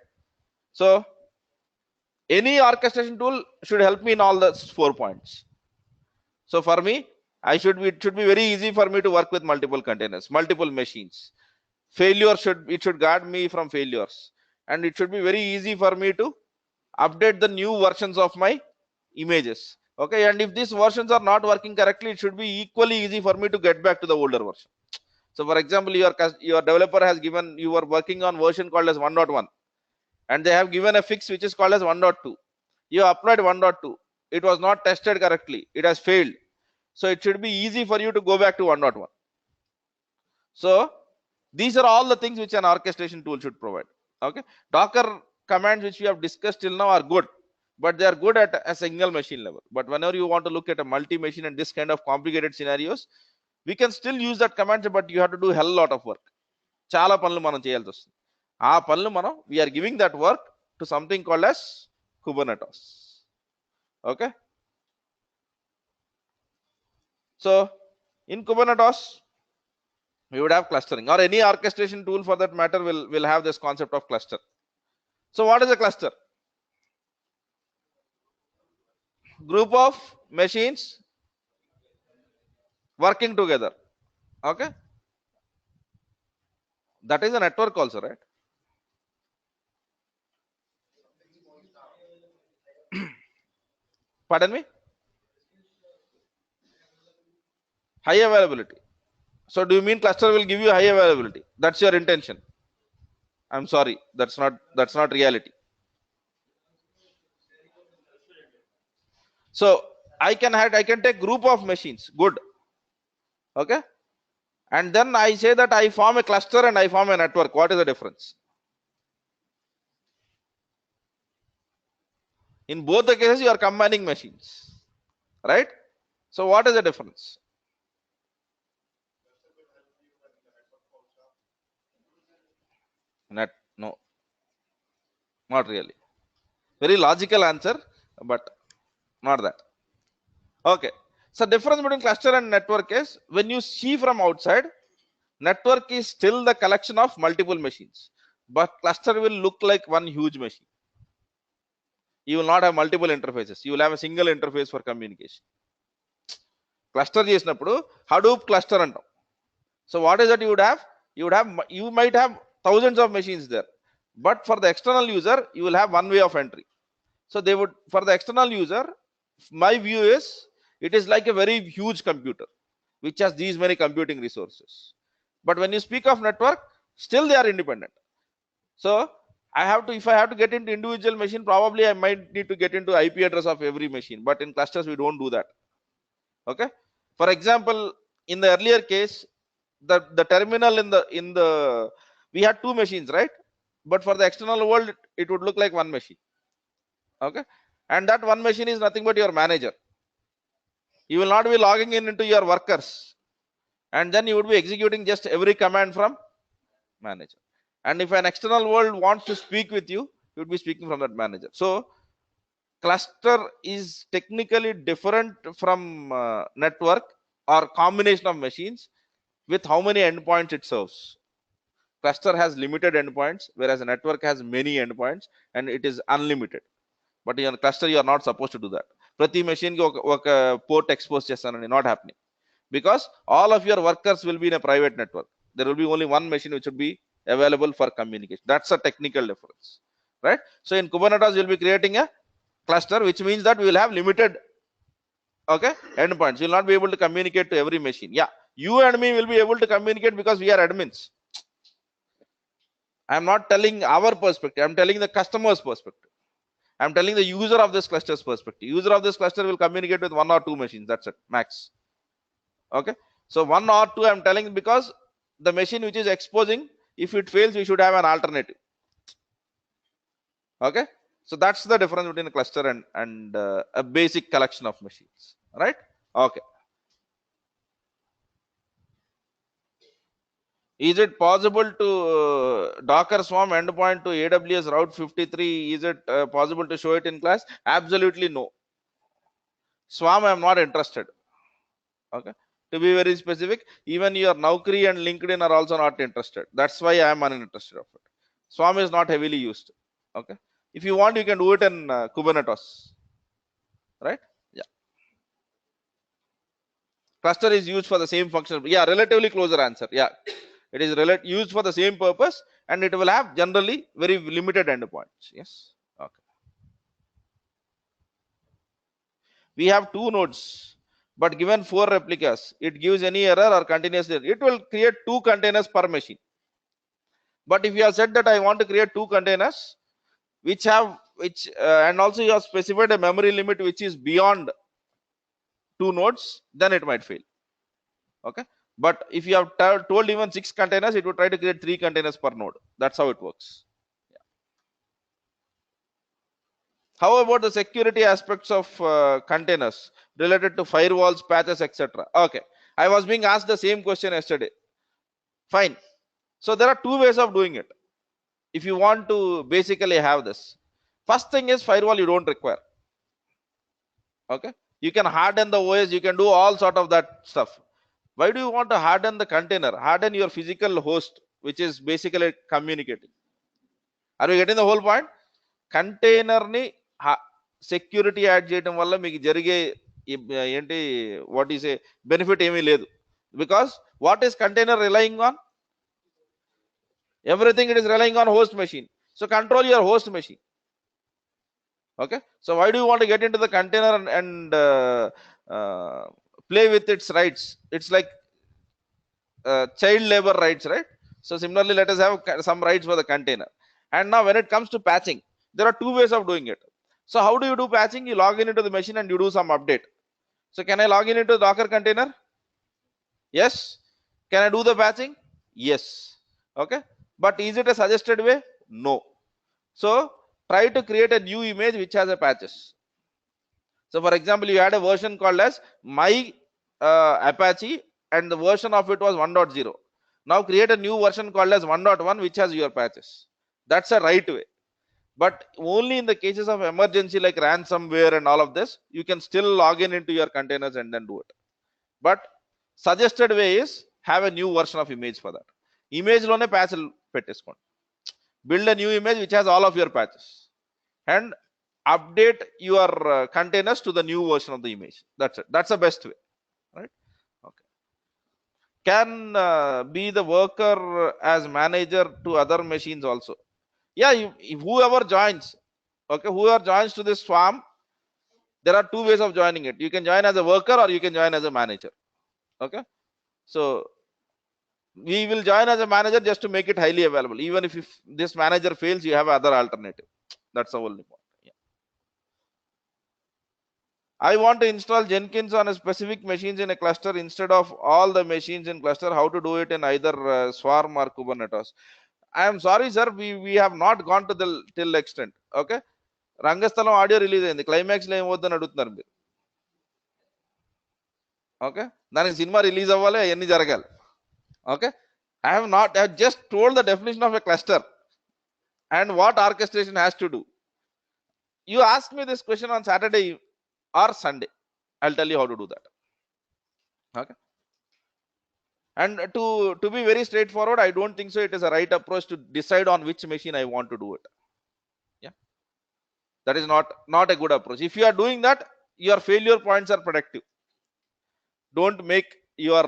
So any orchestration tool should help me in all the 4 points. So for me, it should be very easy for me to work with multiple containers, multiple machines. It should guard me from failures, and it should be very easy for me to update the new versions of my images. Okay. And if these versions are not working correctly, it should be equally easy for me to get back to the older version. So for example, your developer has given, you are working on version called as 1.1, and they have given a fix which is called as 1.2. You applied 1.2, it was not tested correctly, it has failed. So it should be easy for you to go back to 1.1. So these are all the things which an orchestration tool should provide. Okay. Docker commands which we have discussed till now are good, but they are good at a single machine level. But whenever you want to look at a multi-machine and this kind of complicated scenarios, we can still use that command, but you have to do a hell lot of work. Chala panlu manam cheyalsi vastund. Aa panlu manam, we are giving that work to something called as Kubernetes. Okay. So in Kubernetes, we would have clustering, or any orchestration tool for that matter will have this concept of cluster. So what is a cluster? Group of machines working together. Okay. That is a network also, right? Pardon me? High availability. So do you mean cluster will give you high availability? That's your intention. I'm sorry, that's not reality. So I can take group of machines. Good. Okay. And then I say that I form a cluster and I form a network. What is the difference? In both the cases, you are combining machines, right? So what is the difference? No, not really. Very logical answer, but not that. Okay. So difference between cluster and network is when you see from outside, network is still the collection of multiple machines, but cluster will look like one huge machine. You will not have multiple interfaces. You will have a single interface for communication. Cluster చేసినప్పుడు Hadoop cluster అంటాం. So what is that you would have? You might have thousands of machines there, but for the external user, you will have one way of entry. So they would, for the external user, my view is it is like a very huge computer which has these many computing resources. But when you speak of network, still they are independent. So if I have to get into individual machine, probably I might need to get into IP address of every machine. But in clusters, we don't do that. Okay. For example, in the earlier case, the terminal in the we had two machines, right? But for the external world, it would look like one machine. Okay. And that one machine is nothing but your manager. You will not be logging in into your workers, and then you would be executing just every command from manager. And if an external world wants to speak with you, you would be speaking from that manager. So cluster is technically different from network or combination of machines with how many endpoints it serves. Cluster has limited endpoints, whereas a network has many endpoints and it is unlimited. But in a cluster, you are not supposed to do that. Prati machine ki oka port expose chestanani, not happening, because all of your workers will be in a private network. There will be only one machine which would be available for communication. That's a technical difference, right? So in Kubernetes, you'll be creating a cluster, which means that we will have limited, okay, endpoints. You will not be able to communicate to every machine. Yeah, you and me will be able to communicate because we are admins. I'm not telling our perspective, I'm telling the customer's perspective. I'm telling the user of this cluster's perspective. User of this cluster will communicate with one or two machines. That's it, max. Okay. So one or two, I'm telling because the machine which is exposing, if it fails, we should have an alternative. Okay. So that's the difference between a cluster and a basic collection of machines, right? Okay. Is it possible to Docker Swarm endpoint to AWS Route 53? Is it possible to show it in class? Absolutely no. Swarm, I'm not interested. Okay. To be very specific, even your Naukri and LinkedIn are also not interested. That's why I am uninterested of it. Swarm is not heavily used. Okay. If you want, you can do it in Kubernetes. Right? Yeah. Cluster is used for the same function. Yeah, relatively closer answer. Yeah. It is used for the same purpose and it will have generally very limited endpoints. Yes. Okay. We have two nodes, but given 4 replicas, it gives any error or continuous error. It will create 2 containers per machine. But if you have said that I want to create 2 containers, and also you have specified a memory limit which is beyond 2 nodes, then it might fail. Okay. But if you have told even 6 containers, it will try to create 3 containers per node. That's how it works. Yeah. How about the security aspects of containers related to firewalls, patches, etc.? Okay. I was being asked the same question yesterday. Fine. So there are 2 ways of doing it. If you want to basically have this, first thing is firewall you don't require. Okay. You can harden the OS, you can do all sort of that stuff. Why do you want to harden the container? Harden your physical host, which is basically communicating. Are we getting the whole point? Container ni security add చేయడం వల్ల మీకు జరిగే ఏంటి what is a benefit ఏమీ లేదు, because what is container relying on? Everything it is relying on host machine. So control your host machine. Okay. So why do you want to get into the container and play with its rights? It's like child labor rights, right? So similarly, let us have some rights for the container. And now when it comes to patching, there are 2 ways of doing it. So how do you do patching? You log in into the machine and you do some update. So can I log in into the Docker container? Yes. Can I do the patching? Yes. Okay. But is it a suggested way? No. So try to create a new image which has a patches. So for example, you had a version called as my Apache and the version of it was 1.0. Now create a new version called as 1.1 which has your patches. That's a right way. But only in the cases of emergency like ransomware and all of this, you can still log in into your containers and then do it. But suggested way is have a new version of image for that. Image lone patch పెట్టేసుకోండి. Build a new image which has all of your patches and update your containers to the new version of the image. That's it. That's the best way, right? Okay. Can be the worker as manager to other machines also. Yeah, whoever joins, okay, whoever joins to this swarm, there are two ways of joining it. You can join as a worker or you can join as a manager. Okay, so we will join as a manager just to make it highly available. Even if this manager fails, you have other alternative. That's the only point. Yeah. I want to install Jenkins on a specific machines in a cluster instead of all the machines in cluster. How to do it in either Swarm or Kubernetes? I am sorry, sir. We have not gone to the till extent. Okay. Rangasthalam audio release అయింది, climax లో ఏమవుతుందని అడుగుతున్నారు మీరు. Okay, దానికి cinema release అవ్వాలి, అవన్నీ జరగాలి. Okay, I have just told the definition of a cluster and what orchestration has to do. You ask me this question on Saturday or Sunday, I'll tell you how to do that. Okay, and to be very straightforward, I don't think so it is a right approach to decide on which machine I want to do it. Yeah, that is not a good approach. If you are doing that, your failure points are predictive. Don't make your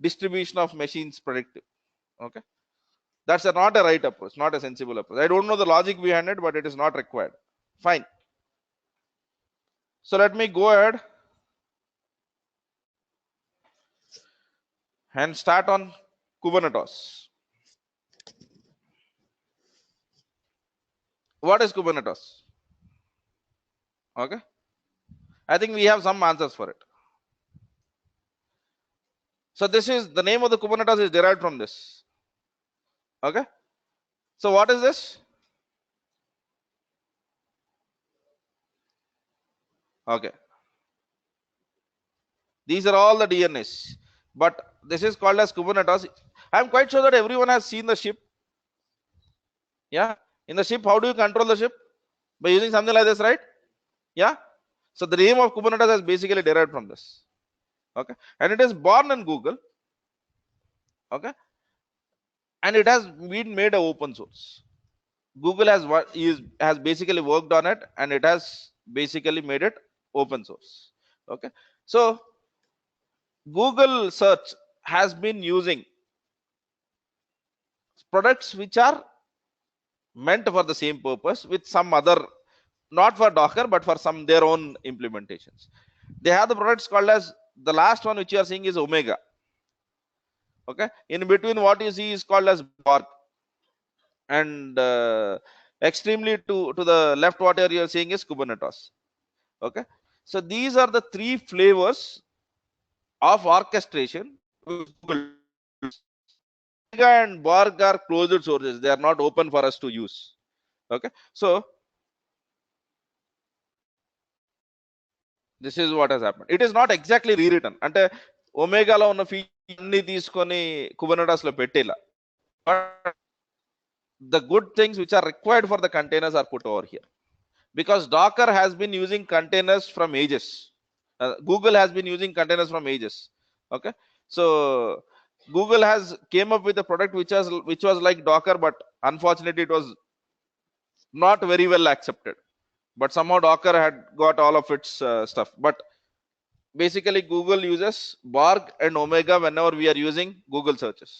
distribution of machines predictive. Okay, that's not a right approach, not a sensible approach. I don't know the logic behind it, but it is not required. Fine. So let me go ahead and start on Kubernetes. What is Kubernetes? Okay, I think we have some answers for it. So this is the name of the Kubernetes is derived from this. Okay, so what is this? Okay, these are all the DNS, but this is called as Kubernetes. I'm quite sure that everyone has seen the ship. Yeah, in the ship, how do you control the ship? By using something like this, right? Yeah, so the name of Kubernetes is basically derived from this. Okay, and it is born in Google. Okay, and it has been made a open source. Google has basically worked on it and it has basically made it open source. Okay, so Google search has been using products which are meant for the same purpose with some other, not for Docker but for some their own implementations. They have the products called as, the last one which you are seeing is Omega. Okay, in between what you see is called as Borg, and extremely to the left what you are seeing is Kubernetes. Okay, so these are the three flavors of orchestration. Omega and Borg are closed sources, they are not open for us to use. Okay, so this is what has happened. It is not exactly rewritten. అంటే ఒమేగాలో ఉన్న feature అన్ని తీసుకొని Kubernetes లో పెట్టేలా, but the good things which are required for the containers are put over here, because Docker has been using containers from ages. Google has been using containers from ages. Okay, so Google has came up with a product which was like Docker, but unfortunately it was not very well accepted. But somehow Docker had got all of its stuff. But basically Google uses Borg and Omega whenever we are using Google searches.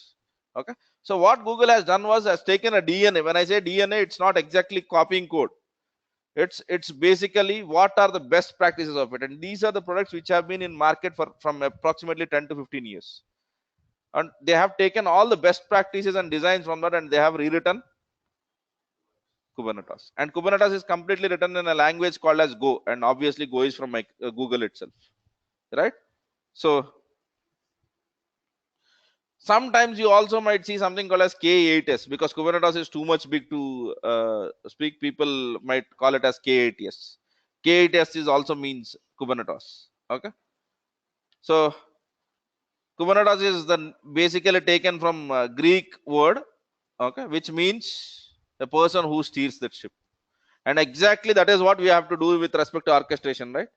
Okay, so what Google has done was has taken a DNA. When I say DNA, it's not exactly copying code. It's basically what are the best practices of it, and these are the products which have been in market from approximately 10 to 15 years, and they have taken all the best practices and designs from that and they have rewritten Kubernetes. And Kubernetes is completely written in a language called as Go, and obviously Go is from Google itself, right? So sometimes you also might see something called as K8s, because Kubernetes is too much big to speak. People might call it as K8s. K8s is also means Kubernetes. Okay, so Kubernetes is basically taken from Greek word, okay, which means the person who steers that ship. And exactly that is what we have to do with respect to orchestration, right?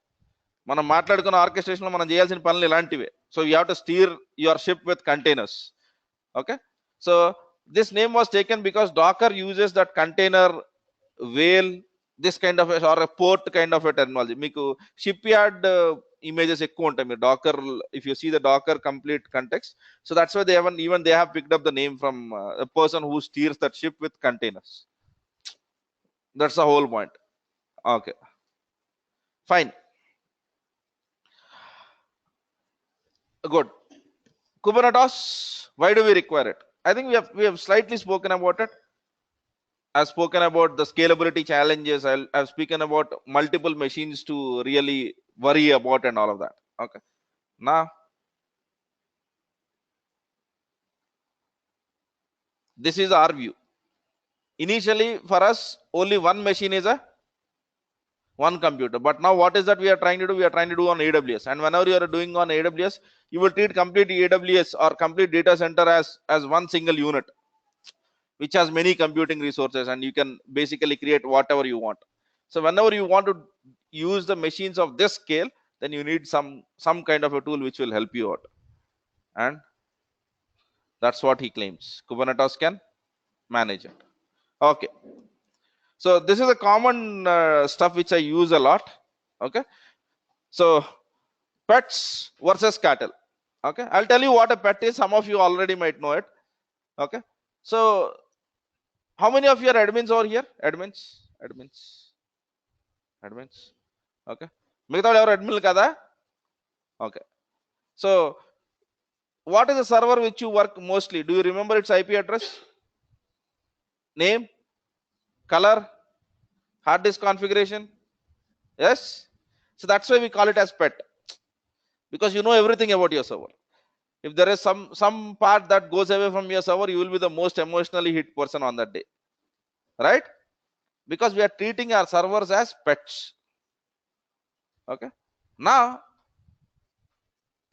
మనం మాట్లాడుకున్న orchestration లో మనం చేయాల్సిన పనులు ఇలాంటివే. So you have to stir your ship with containers. Okay, so this name was taken because Docker uses that container whale, this kind of or a port kind of a terminology. మీకు ship yard images ఎక్కువ ఉంటాయి మీరు Docker, if you see the Docker complete context. So that's why they even they have picked up the name from a person who steers that ship with containers. That's the whole point. Okay, fine, good. Kubernetes, why do we require it? I think we have slightly spoken about it. I've spoken about the scalability challenges. I've spoken about multiple machines to really worry about and all of that. Okay, now this is our view. Initially for us only one machine is a one computer, but now what is that we are trying to do? We are trying to do on AWS, and whenever you are doing on AWS, you will treat complete AWS or complete data center as one single unit which has many computing resources, and you can basically create whatever you want. So whenever you want to use the machines of this scale, then you need some kind of a tool which will help you out, and that's what he claims Kubernetes can manage it. Okay, so this is a common stuff which I use a lot. Okay, so pets versus cattle. Okay, I'll tell you what a pet is. Some of you already might know it. Okay, so how many of you are admins over here? Admins. Okay, మిగతా ఎవరు అడ్మిన్లు కదా? Okay, so what is the server which you work mostly? Do you remember its IP address, name, color, hard disk configuration? Yes, so that's why we call it as pet, because you know everything about your server. If there is some part that goes away from your server, you will be the most emotionally hit person on that day, right? Because we are treating our servers as pets. Okay, now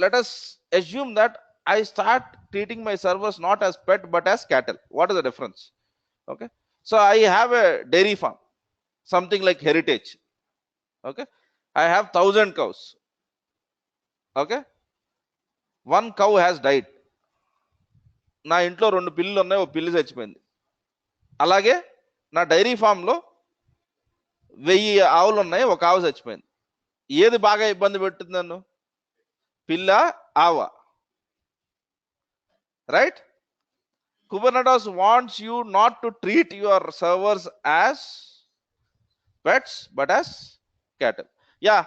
let us assume that I start treating my servers not as pet but as cattle. What is the difference? Okay, so I have a dairy farm, something like Heritage. Okay, I have 1,000 cows. Okay, one cow has died. నా ఇంట్లో 2 పిల్లులు ఉన్నాయి, ఒక పిల్లి చచ్చిపోయింది. అలాగే నా dairy farm లో 1000 ఆవులు ఉన్నాయి, ఒక ఆవు చచ్చిపోయింది. ఏది బాగా ఇబ్బంది పెడుతుంది నన్ను? పిల్ల, ఆవ, right? Kubernetes wants you not to treat your servers as pets but as cattle. Yeah,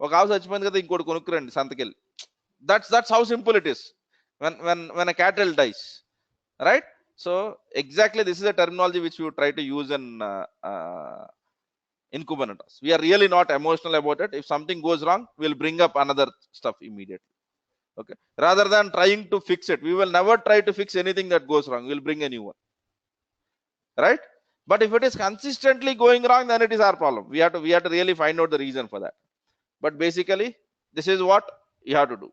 ఒక ఆవు చచ్చిపోయింది కదా, ఇంకోటి కొనుక్కురండి సంతకెళ్ళి. That's how simple it is when a cattle dies, right? So exactly this is a terminology which we try to use in Kubernetes. We are really not emotional about it. If something goes wrong, we'll bring up another stuff immediately. Okay, rather than trying to fix it, we will never try to fix anything that goes wrong. We'll bring a new one, right? But if it is consistently going wrong, then it is our problem. We have to really find out the reason for that. But basically this is what you have to do.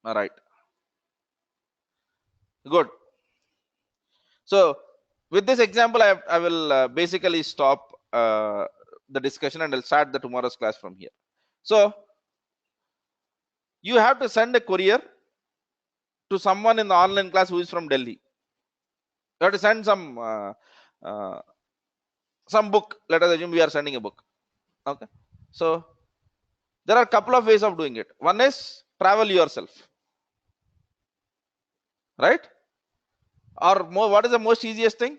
All right, good. So with this example, I will basically stop the discussion and I'll start the tomorrow's class from here. So you have to send a courier to someone in the online class who is from Delhi. You have to send some book. Let us assume we are sending a book. Okay, so there are a couple of ways of doing it. One is travel yourself, right? Or what is the most easiest thing?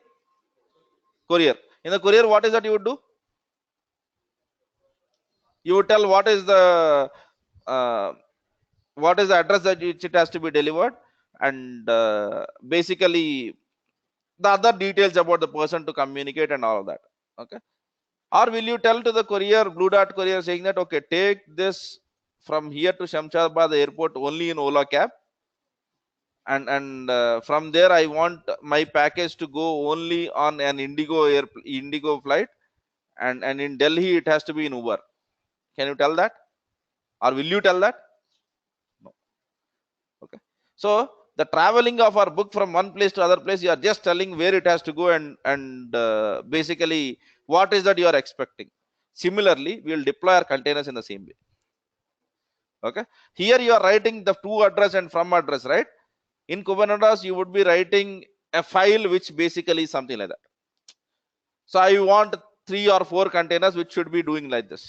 Courier. In the courier, what is that you would do? You would tell what is the address that it has to be delivered, and basically the other details about the person to communicate and all of that. Okay, or will you tell to the courier, Blue Dart courier, saying that okay, take this from here to Shamshabad airport only in Ola cab, and from there I want my package to go only on an Indigo flight, and in Delhi it has to be in Uber. Can you tell that, or will you tell that? No. Okay, so the traveling of our book from one place to other place, you are just telling where it has to go, and basically what is that you are expecting. Similarly, we will deploy our containers in the same way. Okay, here you are writing the to address and from address, right? In Kubernetes you would be writing a file which basically is something like that. So I want 3 or 4 containers which should be doing like this.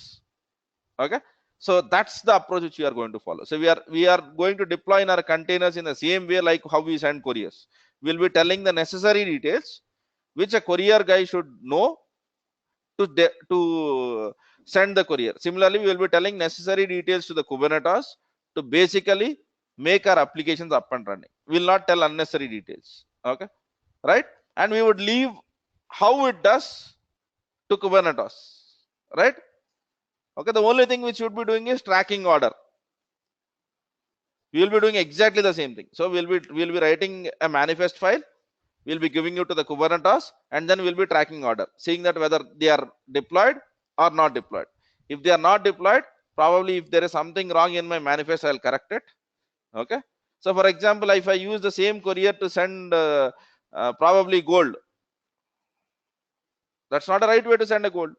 Okay, so that's the approach which we are going to follow. So we are going to deploy in our containers in the same way like how we send couriers. We'll be telling the necessary details which a courier guy should know to send the courier. Similarly, we will be telling necessary details to the Kubernetes to basically make our applications up and running. We will not tell unnecessary details. Okay, right? And we would leave how it does to Kubernetes, right? Okay, the only thing which we would be doing is tracking order. We will be doing exactly the same thing. So we'll be writing a manifest file. We'll be giving you to the Kubernetes, and then we'll be tracking order, seeing that whether they are deployed or not deployed. If they are not deployed, probably if there is something wrong in my manifest, I'll correct it. Okay. So for example, if I use the same courier to send probably gold, that's not a right way to send a gold.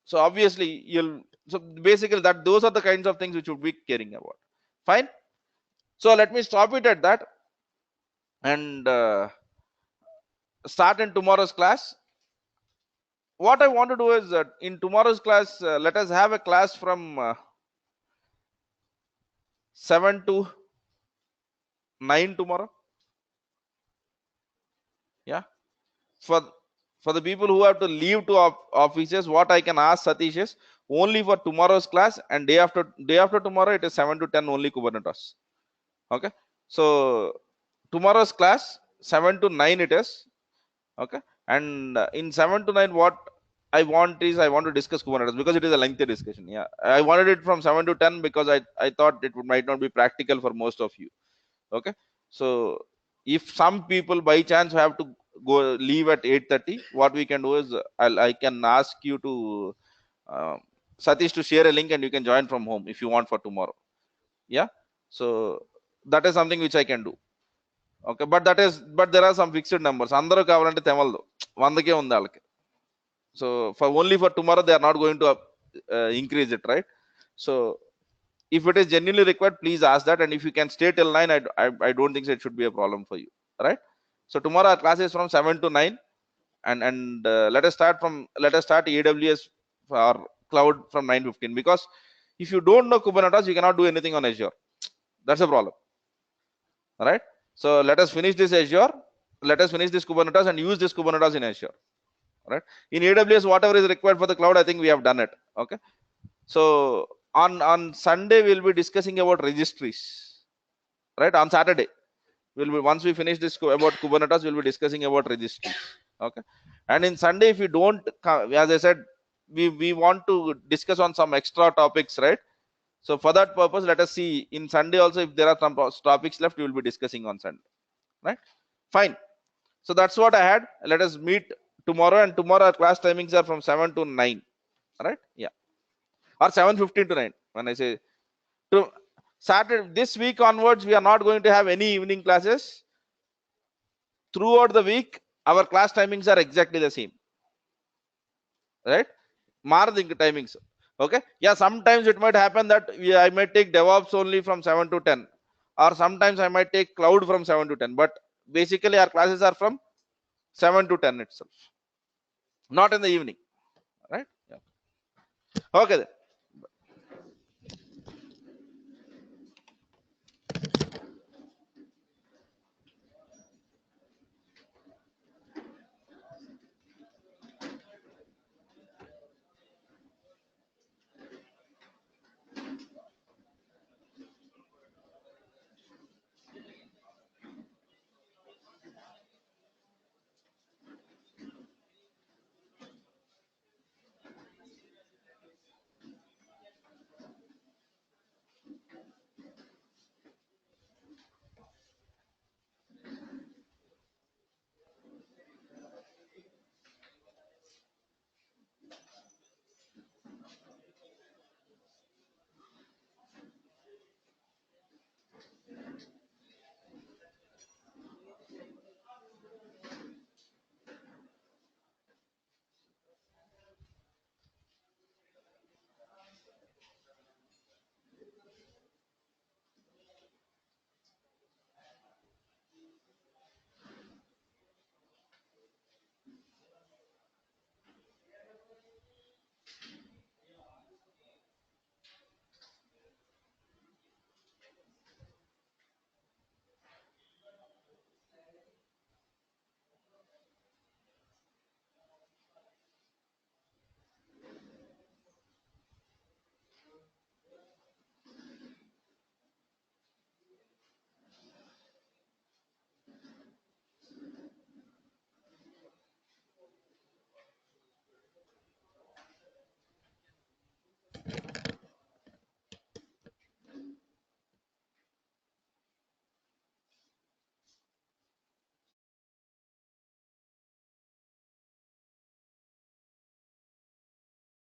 So obviously so basically those are the kinds of things which would be caring about. Fine. So let me stop it at that and start in tomorrow's class. What I want to do is in tomorrow's class, let us have a class from 7 to 9 tomorrow. Yeah. For the people who have to leave to offices, what I can ask Satish is only for tomorrow's class, and day after tomorrow it is 7 to 10 only Kubernetes. Okay. So tomorrow's class 7 to 9 it is. Okay. And in 7 to 9 what I want to discuss Kubernetes because it is a lengthy discussion. Yeah, I wanted it from 7 to 10 because I thought it might not be practical for most of you. Okay, so if some people by chance have to go leave at 8:30, what we can do is I can ask you to Satish to share a link and you can join from home if you want for tomorrow. Yeah, so that is something which I can do. Okay, but there are some fixed numbers. అందరూ కావాలంటే తెమలదు 100కే ఉంది వాళ్ళకి. So only for tomorrow they are not going to increase it, right? So if it is genuinely required, please ask that, and if you can stay till 9, I don't think it should be a problem for you, right? So tomorrow our class is from 7 to 9, and let us start AWS or cloud from 9:15, because if you don't know Kubernetes, you cannot do anything on Azure. That's a problem. All right, so let us finish this Azure, let us finish this Kubernetes and use this Kubernetes in Azure. Right, in AWS whatever is required for the cloud, I think we have done it. Okay, so on Sunday we'll be discussing about registries, right? On Saturday once we finish this about Kubernetes, we'll be discussing about registries. Okay, and in Sunday, if you don't, as I said, we want to discuss on some extra topics, right? So for that purpose, let us see in Sunday also if there are some topics left, we will be discussing on Sunday, right? Fine. So that's what I had. Let us meet tomorrow, and tomorrow our class timings are from 7 to 9, right? Yeah, or 7:15 to 9 when I say. To Saturday, this week onwards, we are not going to have any evening classes. Throughout the week, our class timings are exactly the same, right? Marring timings. Okay, yeah, sometimes it might happen that I might take DevOps only from 7 to 10, or sometimes I might take cloud from 7 to 10, but basically our classes are from 7 to 10 itself, not in the evening, right? Yeah. Okay then.